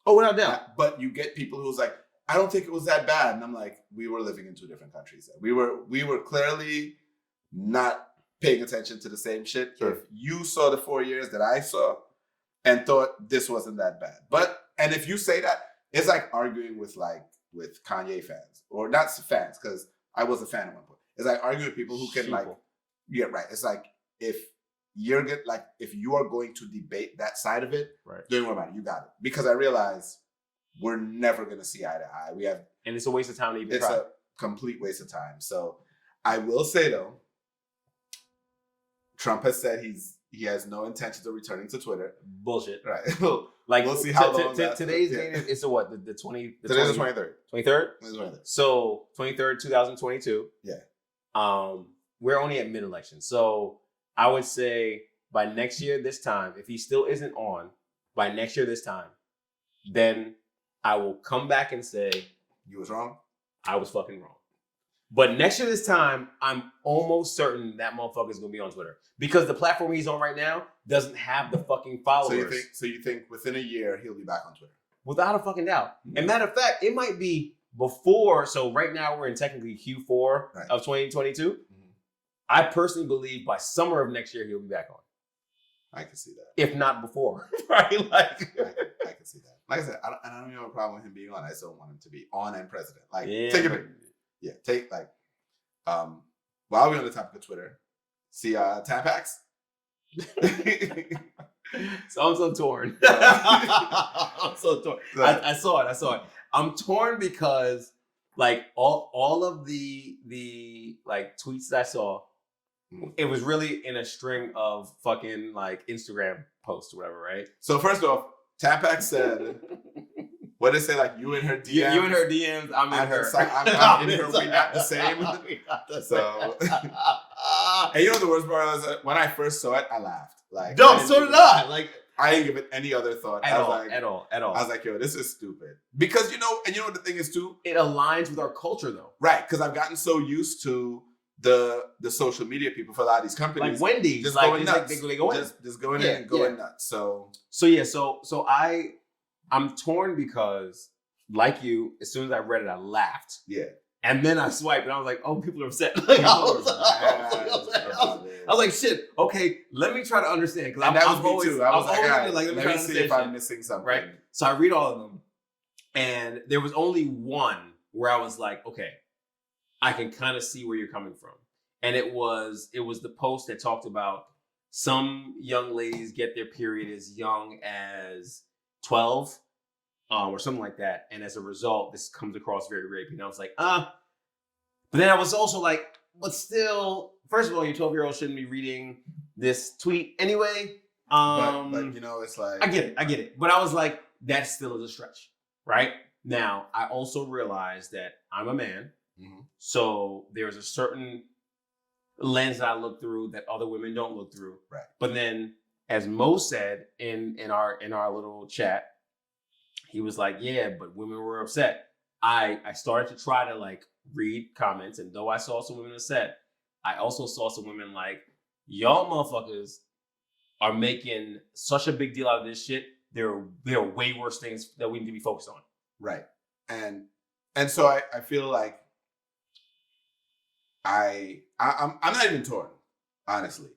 Oh, without doubt. But you get people who's like, I don't think it was that bad. And I'm like, we were living in two different countries. We were clearly not paying attention to the same shit. Sure. If you saw the 4 years that I saw and thought this wasn't that bad. And if you say that, it's like arguing with Kanye fans. Or not fans, because I was a fan at one point. It's like arguing with people who can yeah, right. It's like if you're good, like if you are going to debate that side of it, right, don't worry about it. You got it. Because I realize we're never gonna see eye to eye. And it's a waste of time to even try. It's a complete waste of time. So I will say though, Trump has said he has no intentions of returning to Twitter. Bullshit. Right. Like we'll see how long today's date is the what? The 20 Today's the 23rd. 23rd? 23rd. So 23rd, 2022. Yeah. We're only at mid-election. So I would say by next year this time, if he still isn't on, by next year this time, then I will come back and say you was wrong. I was fucking wrong. But next year this time, I'm almost certain that motherfucker's gonna be on Twitter. Because the platform he's on right now doesn't have the fucking followers. So you think within a year he'll be back on Twitter? Without a fucking doubt. Mm-hmm. And matter of fact, it might be before. So right now we're in technically Q4 of 2022. Mm-hmm. I personally believe by summer of next year he'll be back on. I can see that. If not before, right? Like I can see that. Like I said, I don't even have a problem with him being on. I still want him to be on and president. Like take it. Yeah, while we're on the topic of Twitter, see Tampax. So I'm so torn. I'm so torn. I saw it. I'm torn because like all of the like tweets that I saw, it was really in a string of fucking like Instagram posts or whatever, right? So first off, Tampax said, what did it say? Like you in her DMs? You in her DMs, I'm in her. I'm in her. We not the same. So, and you know the worst part was when I first saw it, I laughed. Like, no, so did I. Like, I didn't give it any other thought at all. I was like, yo, this is stupid. Because you know what the thing is too? It aligns with our culture though. Right, because I've gotten so used to the social media people for a lot of these companies. Like Wendy's. Just like, going nuts. They go in. Just going in and going nuts. So I'm torn because, like you, as soon as I read it, I laughed. Yeah. And then I swiped and I was like, oh, people are upset. Like, I was like, shit, okay, let me try to understand. Because that was me too. I was like, let me see if I'm missing something. Right? So I read all of them. And there was only one where I was like, okay, I can kind of see where you're coming from. And it was the post that talked about some young ladies get their period as young as 12 or something like that. And as a result, this comes across very rapey. And I was like, But then I was also like, but still, first of all, your 12-year-old shouldn't be reading this tweet anyway. But you know, it's like... I get it. But I was like, that still is a stretch, right? Now, I also realized that I'm a man. Mm-hmm. So there's a certain lens that I look through that other women don't look through. Right. But then, as Mo said in our little chat, he was like, yeah, but women were upset. I started to try to like read comments, and though I saw some women upset, I also saw some women like, y'all motherfuckers are making such a big deal out of this shit. There are way worse things that we need to be focused on. Right. And so I feel like I'm not even torn, honestly.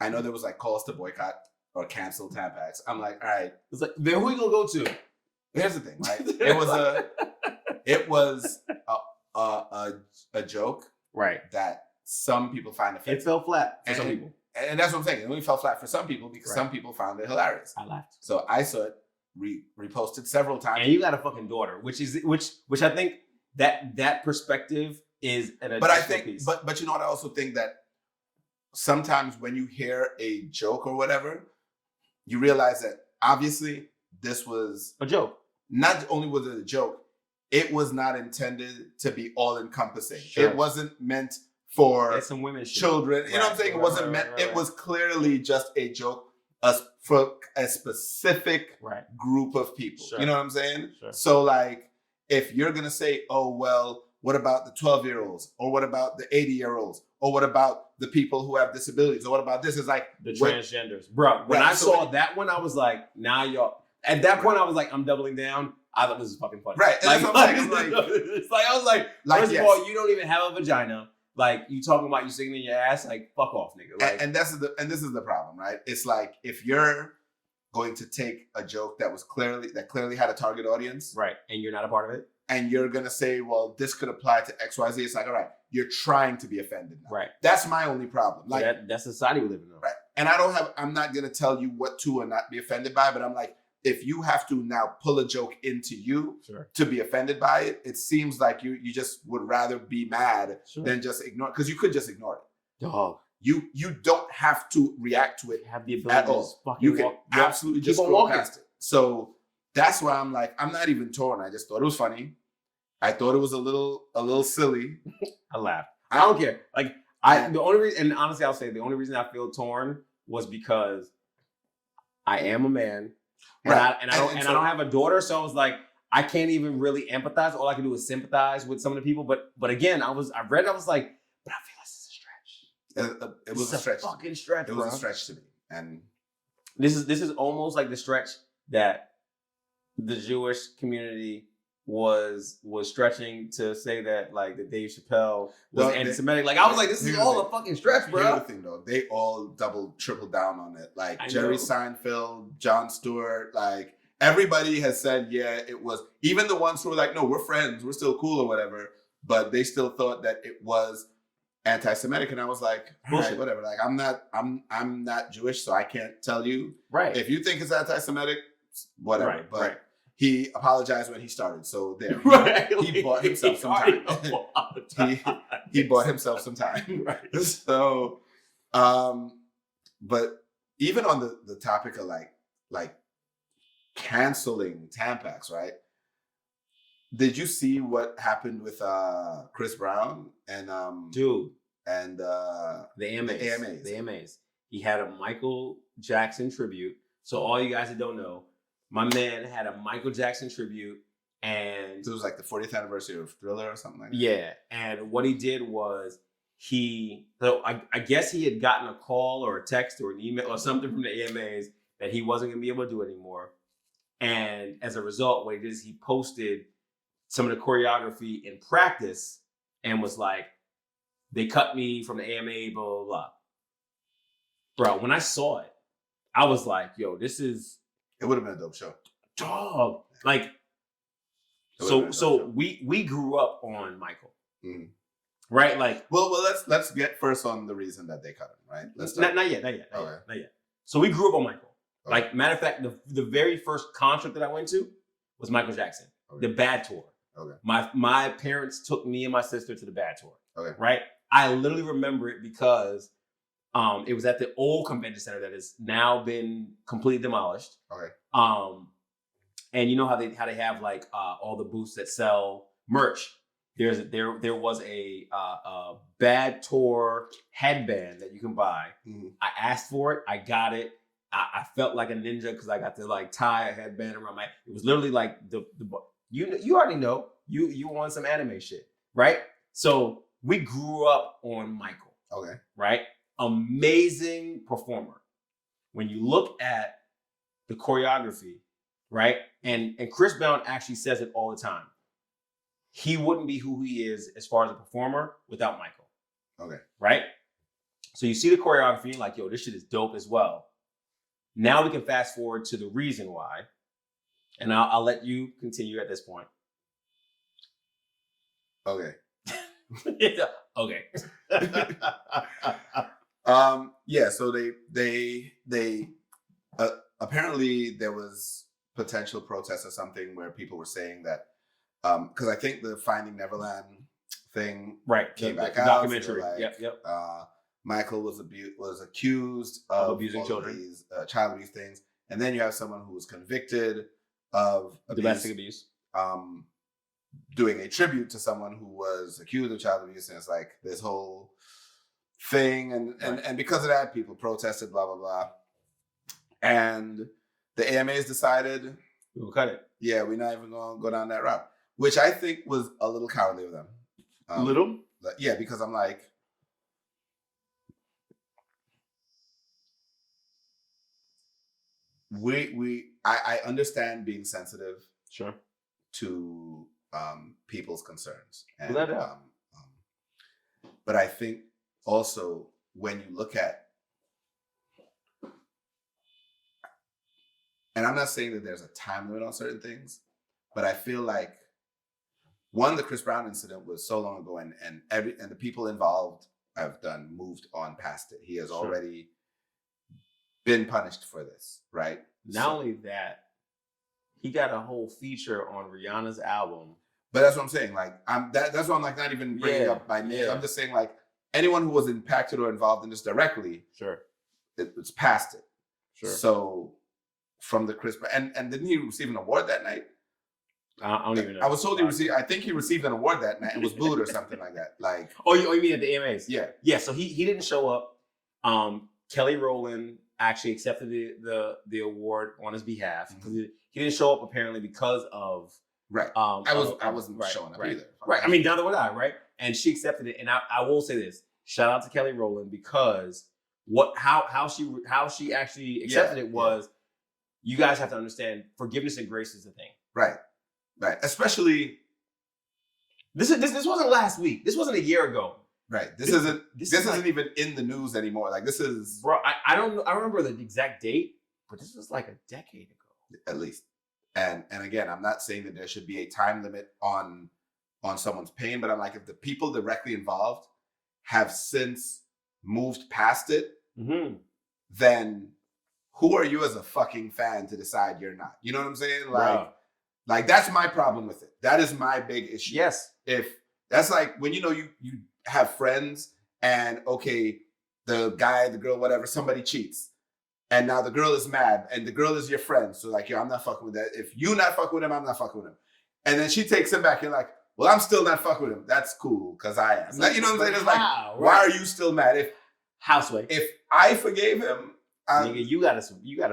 I know there was like calls to boycott or cancel Tampax. I'm like, all right. It's like, then who are you gonna go to? Here's the thing, right? It was a joke, right? That some people find offensive. It fell flat for some people, and that's what I'm saying. It only fell flat for some people because some people found it hilarious. I laughed. So I saw it reposted several times. And you got a fucking daughter, which I think that perspective is an additional piece. But you know what? I also think that sometimes when you hear a joke or whatever, you realize that obviously this was a joke. Not only was it a joke, it was not intended to be all encompassing. Sure. It wasn't meant for some women children. You know what I'm saying? It wasn't meant. It was clearly just a joke for a specific Right. group of people. Sure. You know what I'm saying? Sure. So like, if you're gonna say, oh well, what about the 12-year-olds, or what about the 80-year-olds, or what about the people who have disabilities, or what about this? Is like The transgenders, bro. When I saw that one, I was like, now y'all. At that point, I was like, I'm doubling down. I thought this is fucking funny. Right. And Like, that's what I'm saying. it's like I was like, first of all, you don't even have a vagina. Like, you talking about you sticking in your ass? Like, fuck off, nigga. Like, and this is the problem, right? It's like, if you're going to take a joke that clearly had a target audience, right, and you're not a part of it, and you're gonna say, well, this could apply to XYZ. It's like, all right, you're trying to be offended now. right? That's my only problem. Like, that's society we live in, though. right. And I'm not gonna tell you what to and not be offended by, but I'm like, if you have to now pull a joke into you to be offended by it, it seems like you just would rather be mad than just ignore it. Because you could just ignore it. Dog. You don't have to react to it You have the ability at to all. just fucking You can walk, absolutely keep just on scroll walking. past it. So that's why I'm like, I'm not even torn. I just thought it was funny. I thought it was a little silly. I laughed. I don't care. Like, the only reason, and honestly, I'll say the only reason I feel torn was because I am a man, and Right. I don't have a daughter, so I was like, I can't even really empathize. All I can do is sympathize with some of the people. But again, I read it, I was like, but I feel this is a stretch. It was a stretch. Fucking stretch. It was a stretch to me, and this is almost like the stretch that the Jewish community was stretching to say that, like, that Dave Chappelle was anti-Semitic. Like, I was like, this is all a fucking stretch, bro. Here's the thing, though. They all double, triple down on it. Like, Jerry Seinfeld, Jon Stewart, like, everybody has said, yeah, it was. Even the ones who were like, no, we're friends, we're still cool or whatever, but they still thought that it was anti-Semitic. And I was like, all right, whatever. Like, I'm not Jewish, so I can't tell you. Right. If you think it's anti-Semitic, whatever. Right, but right. He apologized when he started, so there. Right. He bought himself some time. He bought himself some time. Right. So, but even on the topic of like canceling Tampax, right? Did you see what happened with Chris Brown and dude and the AMAs? He had a Michael Jackson tribute. So all you guys that don't know, my man had a Michael Jackson tribute, and it was like the 40th anniversary of Thriller or something like that. Yeah, and what he did was I guess he had gotten a call or a text or an email or something from the AMAs that he wasn't going to be able to do it anymore. And as a result, what he did is he posted some of the choreography in practice and was like, they cut me from the AMA, blah, blah, blah. Bro, when I saw it, I was like, yo, this is... It would have been a dope show. Dog. Like, so we grew up on Michael. Mm. Right? Like, well, let's get first on the reason that they cut him, right? Let's not yet. Not yet. So we grew up on Michael. Okay. Like, matter of fact, the very first concert that I went to was Michael Jackson, the Bad Tour. Okay. My parents took me and my sister to the Bad Tour. Okay. Right? I literally remember it because it was at the old convention center that has now been completely demolished. Okay. And you know how they have like all the booths that sell merch. There was a Bad Tour headband that you can buy. Mm-hmm. I asked for it. I got it. I felt like a ninja because I got to like tie a headband around my. It was literally like you already know you want some anime shit, right? So we grew up on Michael. Okay. Right. Amazing performer. When you look at the choreography, right? And Chris Brown actually says it all the time. He wouldn't be who he is as far as a performer without Michael. Okay. Right? So you see the choreography and like, yo, this shit is dope as well. Now we can fast forward to the reason why. And I'll let you continue at this point. Okay. Okay. Yeah, so they apparently there was potential protests or something where people were saying that because I think the Finding Neverland thing came back out. Documentary. So like, yep. Michael was accused of abusing children, these child abuse things, and then you have someone who was convicted of domestic abuse. Doing a tribute to someone who was accused of child abuse, and it's like this whole thing, and because of that, people protested, blah blah blah, And the AMAs decided, We'll cut it. yeah, we're not even going to go down that route, which I think was a little cowardly of them. Little? Yeah, because I'm like, I understand being sensitive Sure. to people's concerns. And, Without a doubt. but I think also when you look at, and I'm not saying that there's a time limit on certain things, but I feel like one, the Chris Brown incident was so long ago, and the people involved have moved on past it. He has already been punished for this, right? Not only that, he got a whole feature on Rihanna's album. But that's what I'm saying. Like, that's why I'm like not even bringing up by name. I'm just saying like anyone who was impacted or involved in this directly, it's past it. Sure. So from the Chris Brown, and didn't he receive an award that night? I don't even know. I was told he received. I think he received an award that night and was booed or something like that. Like, you mean at the AMAs? Yeah. Yeah. So he didn't show up. Kelly Rowland actually accepted the award on his behalf. Mm-hmm. He didn't show up apparently because of right. I wasn't right, showing up right, either. Right. I mean, neither would I. Right. And she accepted it. And I will say this: shout out to Kelly Rowland, because how she actually accepted it was. You guys have to understand, forgiveness and grace is the thing. Right. Right. Especially this wasn't last week. This wasn't a year ago. Right. This isn't even in the news anymore. Like, this is, bro. I don't remember the exact date, but this was like a decade ago, at least. And again, I'm not saying that there should be a time limit on someone's pain, but I'm like, if the people directly involved have since moved past it, then who are you as a fucking fan to decide you're not? You know what I'm saying? Like that's my problem with it. That is my big issue. Yes. If that's like when you have friends and okay, the guy, the girl, whatever, somebody cheats. And now the girl is mad and the girl is your friend. So like, yo, I'm not fucking with that. If you not fucking with him, I'm not fucking with him. And then she takes him back and like, well, I'm still not fucking with him. That's cool because I am. Like, you know what I'm saying? It's like, why are you still mad? If I forgave him, nigga, you gotta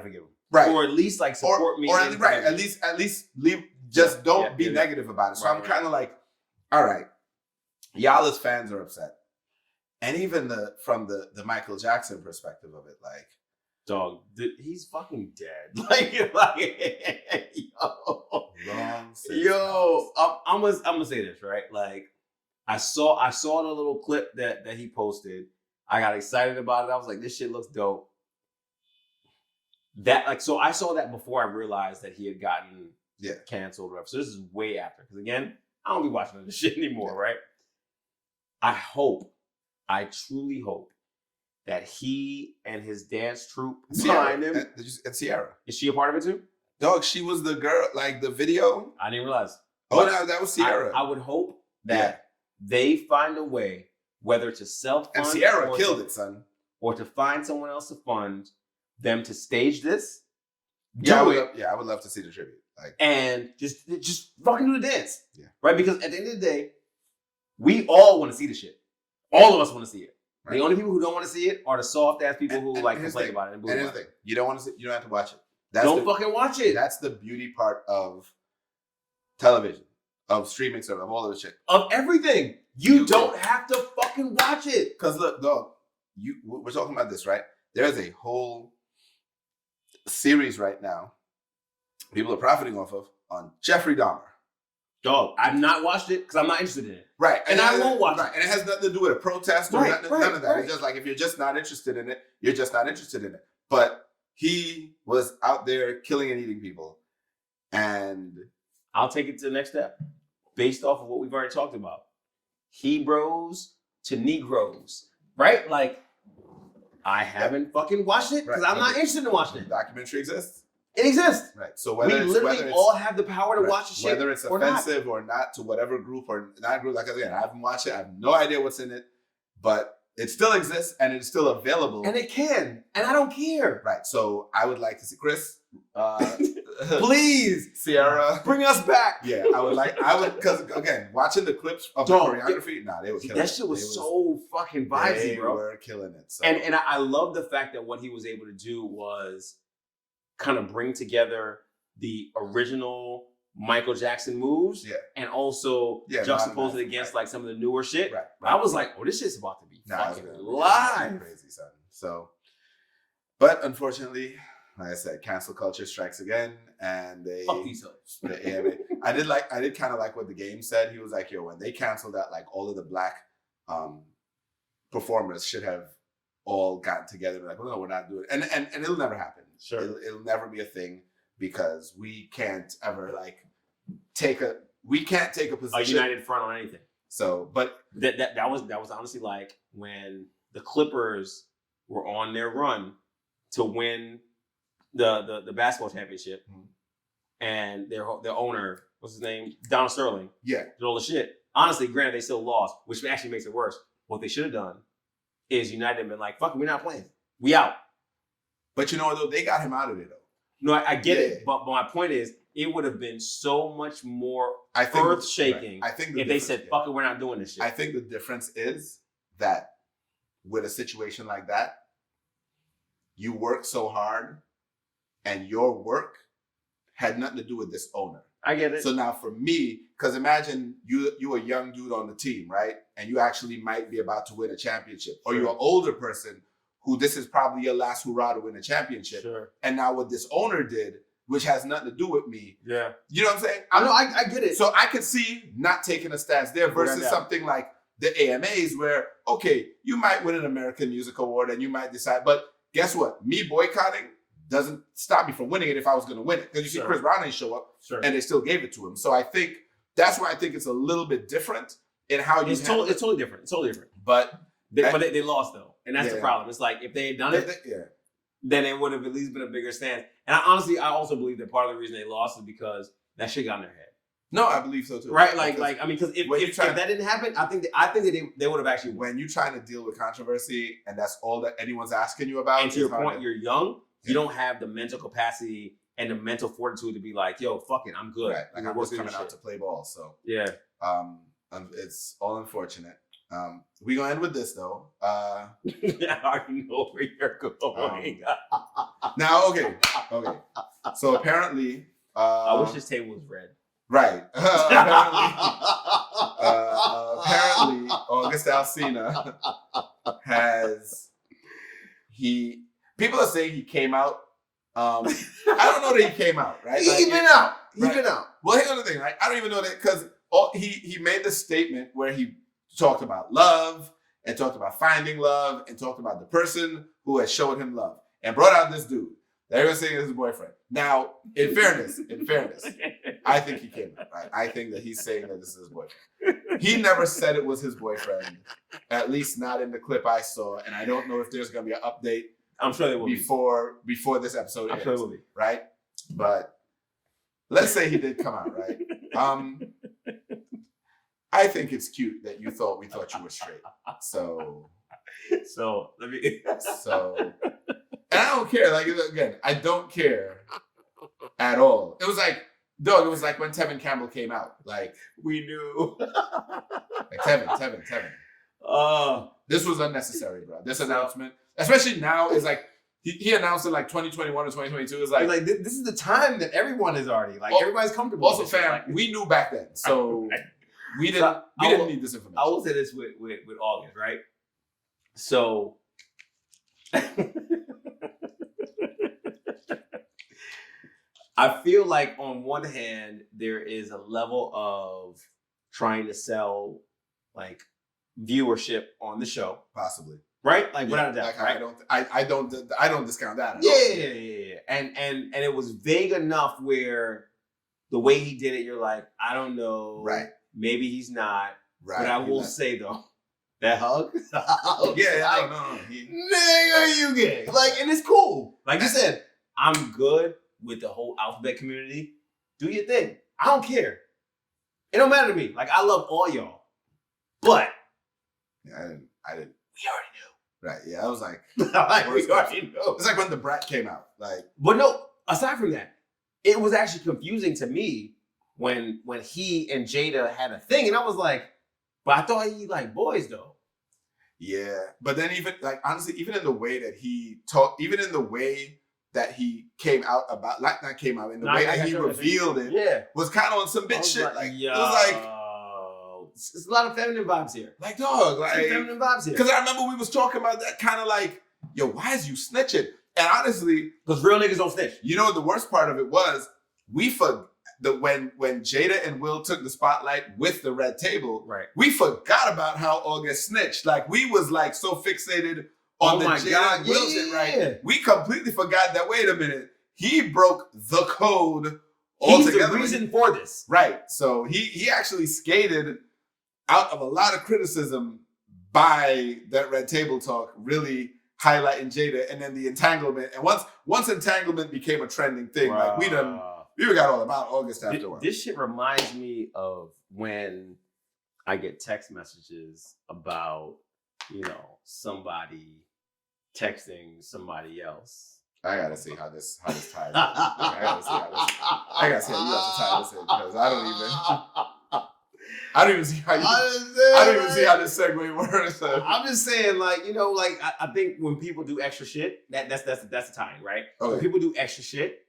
forgive him. Right. Or at least like support me. Or at least leave. Just don't be negative about it. So I'm kind of like, all right, y'all as fans are upset, and even from the Michael Jackson perspective of it, like, dog, he's fucking dead. I'm gonna say this, right? Like, I saw the little clip that he posted. I got excited about it. I was like, this shit looks dope. So I saw that before I realized that he had gotten canceled or whatever. So this is way after. Because again, I don't be watching this shit anymore, right? I truly hope that he and his dance troupe behind him. And Sierra. Is she a part of it too? Dog, she was the girl, like the video. I didn't realize. Oh, no, that was Sierra. I would hope that they find a way, whether to self-fund. And Sierra killed it, son. Or to find someone else to fund them to stage this. I would love to see the tribute. Like, and just fucking do the dance. Yeah. Right? Because at the end of the day, we all want to see the shit. All of us want to see it. Right. The only people who don't want to see it are the soft ass people who like complain about it. And here's the thing. You don't want to see, you don't have to watch it. Don't fucking watch it. That's the beauty part of television, of streaming service, of all of this shit. Of everything. You don't have to fucking watch it. Because look, dog, we're talking about this, right? There's a whole series right now people are profiting off of on Jeffrey Dahmer. Dog, I've not watched it because I'm not interested in it. Right. And I won't watch it. And it has nothing to do with a protest or none of that. Right. It's just like, if you're just not interested in it, you're just not interested in it. But he was out there killing and eating people. And I'll take it to the next step based off of what we've already talked about. Hebrews to Negroes, right? Like, I haven't fucking watched it because I'm not interested in watching it. The documentary exists. It exists. Right. So we literally all have the power to watch the shit. Whether it's offensive or not to whatever group or not group. Like, again, I haven't watched it. I have no idea what's in it. But it still exists and it's still available. And it can. And I don't care. Right. So I would like to see Chris. Please, Sierra, bring us back. Yeah, because again, watching the clips of the choreography, they were killing that shit was so fucking vibesy, bro. They were killing it. So. And I love the fact that what he was able to do was kind of bring together the original Michael Jackson moves and also juxtapose it against like some of the newer shit. Right. I was like, oh, this shit's about to be fucking live. Crazy, son. So, but unfortunately, like I said, cancel culture strikes again, and they fuck these hoes. The AMA. I did kind of like what the game said. He was like, yo, when they canceled that, like all of the black performers should have all gotten together and be like, well, no, we're not doing it. And it'll never happen. Sure. It'll never be a thing because we can't ever like take a position. A united front on anything. So, but that was honestly like when the Clippers were on their run to win the basketball championship, and their owner, what's his name, Donald Sterling, did all the shit. Honestly, granted, they still lost, which actually makes it worse. What they should have done is united and been like, "Fuck, we're not playing. We out." But you know what though, they got him out of it though. No, I get it, but my point is, it would have been so much more earth shaking. I think if they said, "Fuck it, we're not doing this shit." I think the difference is that with a situation like that, you work so hard, and your work had nothing to do with this owner. I get it. So now for me, because imagine you a young dude on the team, right? And you actually might be about to win a championship. Or you're an older person who this is probably your last hurrah to win a championship. Sure. And now what this owner did, which has nothing to do with me. Yeah. You know what I'm saying? I get it. So I could see not taking a stance there versus something like the AMAs where, okay, you might win an American Music Award and you might decide, but guess what? Me boycotting doesn't stop me from winning it if I was going to win it. Because you see Chris Brown didn't show up and they still gave it to him. So I think that's why I think it's a little bit different in how you It's totally different. It's totally different. But they lost though. And that's the problem. It's like if they had done it, then it would have at least been a bigger stance. And I also believe that part of the reason they lost is because that shit got in their head. No, I believe so too. Right? Because if that didn't happen, I think that they would have actually when you're trying to deal with controversy and that's all that anyone's asking you about. And to your point, you're young. You don't have the mental capacity and the mental fortitude to be like, yo, fuck it, I'm good. Right. Like I'm just coming out to play ball. So it's all unfortunate. We gonna end with this though. I already know where you're going. Now, okay. So apparently, I wish this table was red. Right. Apparently, August Alsina people are saying he came out. I don't know that he came out, right? He's been out. Well, here's the thing, right? I don't even know that because he made the statement where he talked about love and talked about finding love and talked about the person who has showed him love and brought out this dude that everyone's saying is his boyfriend. Now, in fairness, I think he came out, right? I think that he's saying that this is his boyfriend. He never said it was his boyfriend, at least not in the clip I saw, and I don't know if there's going to be an update. I'm sure there will before this episode ends, sure it will be. Right? But let's say he did come out, right? I think it's cute that we thought you were straight. So let me. And I don't care. Like again, I don't care at all. It was like, dog. It was like when Tevin Campbell came out. Like we knew. Like Tevin. This was unnecessary, bro. This announcement, especially now, is like he announced it like 2021 or 2022. It's like this is the time that everyone is already everybody's comfortable. Also, fam, we knew back then, so we didn't need this information. I will say this with August, right? So. I feel like on one hand, there is a level of trying to sell like viewership on the show. Possibly. Right? Like without a doubt. Like, right? I don't discount that. Yeah. And it was vague enough where the way he did it, you're like, I don't know. Right. Maybe he's not. Right. But I will say though, that hug. Yeah, no. Nigga, you gay. Like, and it's cool. Like you said, I'm good with the whole alphabet community. Do your thing. I don't care. It don't matter to me. Like, I love all y'all. But yeah, I didn't. We already knew. Right. Yeah, I was like, we already knew. It's like when the Brat came out. Like, but no, aside from that, it was actually confusing to me when he and Jada had a thing, and I was like, but I thought he liked boys though. Yeah. But then even like honestly, even in the way that he talked, even in the way that he came out about, like not came out, in the way that he revealed it, was kind of on some bitch shit. Like, it was like, it's a lot of feminine vibes here. Like, dog, like feminine vibes here. Because I remember we was talking about that kind of like, yo, why is you snitching? And honestly, because real niggas don't snitch. You know what the worst part of it was? When Jada and Will took the spotlight with the red table, right? We forgot about how August snitched. Like, we was like so fixated on the Jada and Will shit, right? We completely forgot that, wait a minute, he broke the code altogether. He's the reason for this. Right. So he actually skated out of a lot of criticism by that red table talk, really highlighting Jada, and then the entanglement. And once entanglement became a trending thing, like we got all about August afterwards. This shit reminds me of when I get text messages about, somebody texting somebody else. I gotta see how this ties in. I gotta see how you have to tie this in, because I don't even see how this segue works. I'm just saying, I think when people do extra shit, that's the time, right? Okay. When people do extra shit,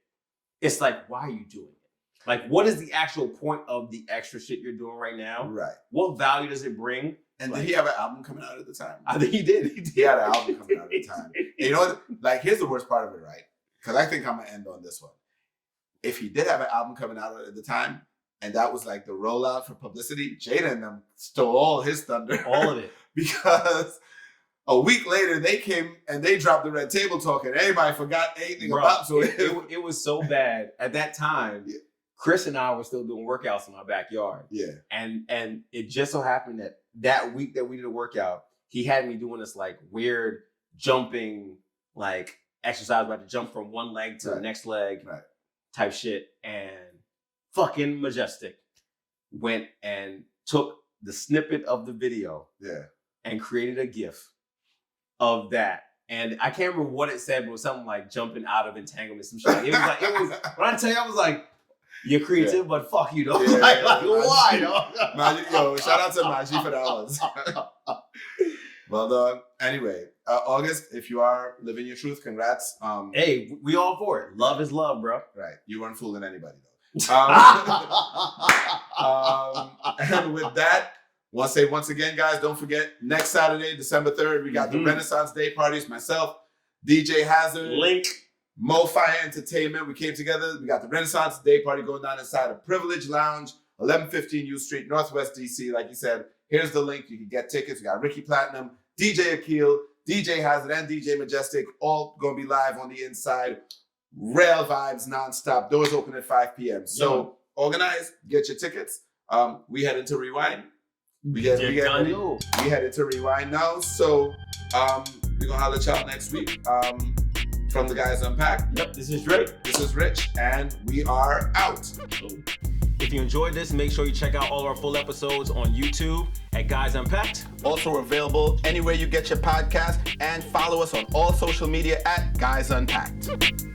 it's like, why are you doing it? Like, what is the actual point of the extra shit you're doing right now? Right. What value does it bring? And did he have an album coming out at the time? I think he did. He had an album coming out at the time. And you know what? Like, here's the worst part of it, right? Because I think I'm going to end on this one. If he did have an album coming out at the time, and that was like the rollout for publicity, Jada and them stole all his thunder. All of it. Because a week later, they came and they dropped the red table talk, and everybody forgot anything about it. It was so bad. At that time, Chris and I were still doing workouts in my backyard. Yeah. And it just so happened that week that we did a workout, he had me doing this like weird jumping like exercise, where I had to jump from one leg to the next leg type shit. And fucking Majestic went and took the snippet of the video and created a GIF of that. And I can't remember what it said, but it was something like jumping out of entanglement, some shit. It was when I tell you, I was like, you're creative, but fuck you, though. Like why, dog? Yo, shout out to Maji for that one. Well, dog. Anyway, August, if you are living your truth, congrats. Hey, we all for it. Love is love, bro. Right. You weren't fooling anybody, though. And with that, want to say once again, guys, don't forget, next Saturday, December 3rd, we got the Renaissance Day parties. Myself, DJ Hazard, Link, Mo Fire Entertainment. We came together. We got the Renaissance Day party going down inside of Privilege Lounge, 1115 U Street, Northwest DC. Like you said, here's the link. You can get tickets. We got Ricky Platinum, DJ Akil, DJ Hazard, and DJ Majestic, all going to be live on the inside. Rail vibes nonstop. Doors open at 5 p.m. So organize, get your tickets. We headed to Rewind. We headed to Rewind now. So we're gonna holler at y'all next week. From the guys Unpacked. Yep, this is Drake. This is Rich, and we are out. If you enjoyed this, make sure you check out all our full episodes on YouTube at Guys Unpacked. Also available anywhere you get your podcast, and follow us on all social media at Guys Unpacked.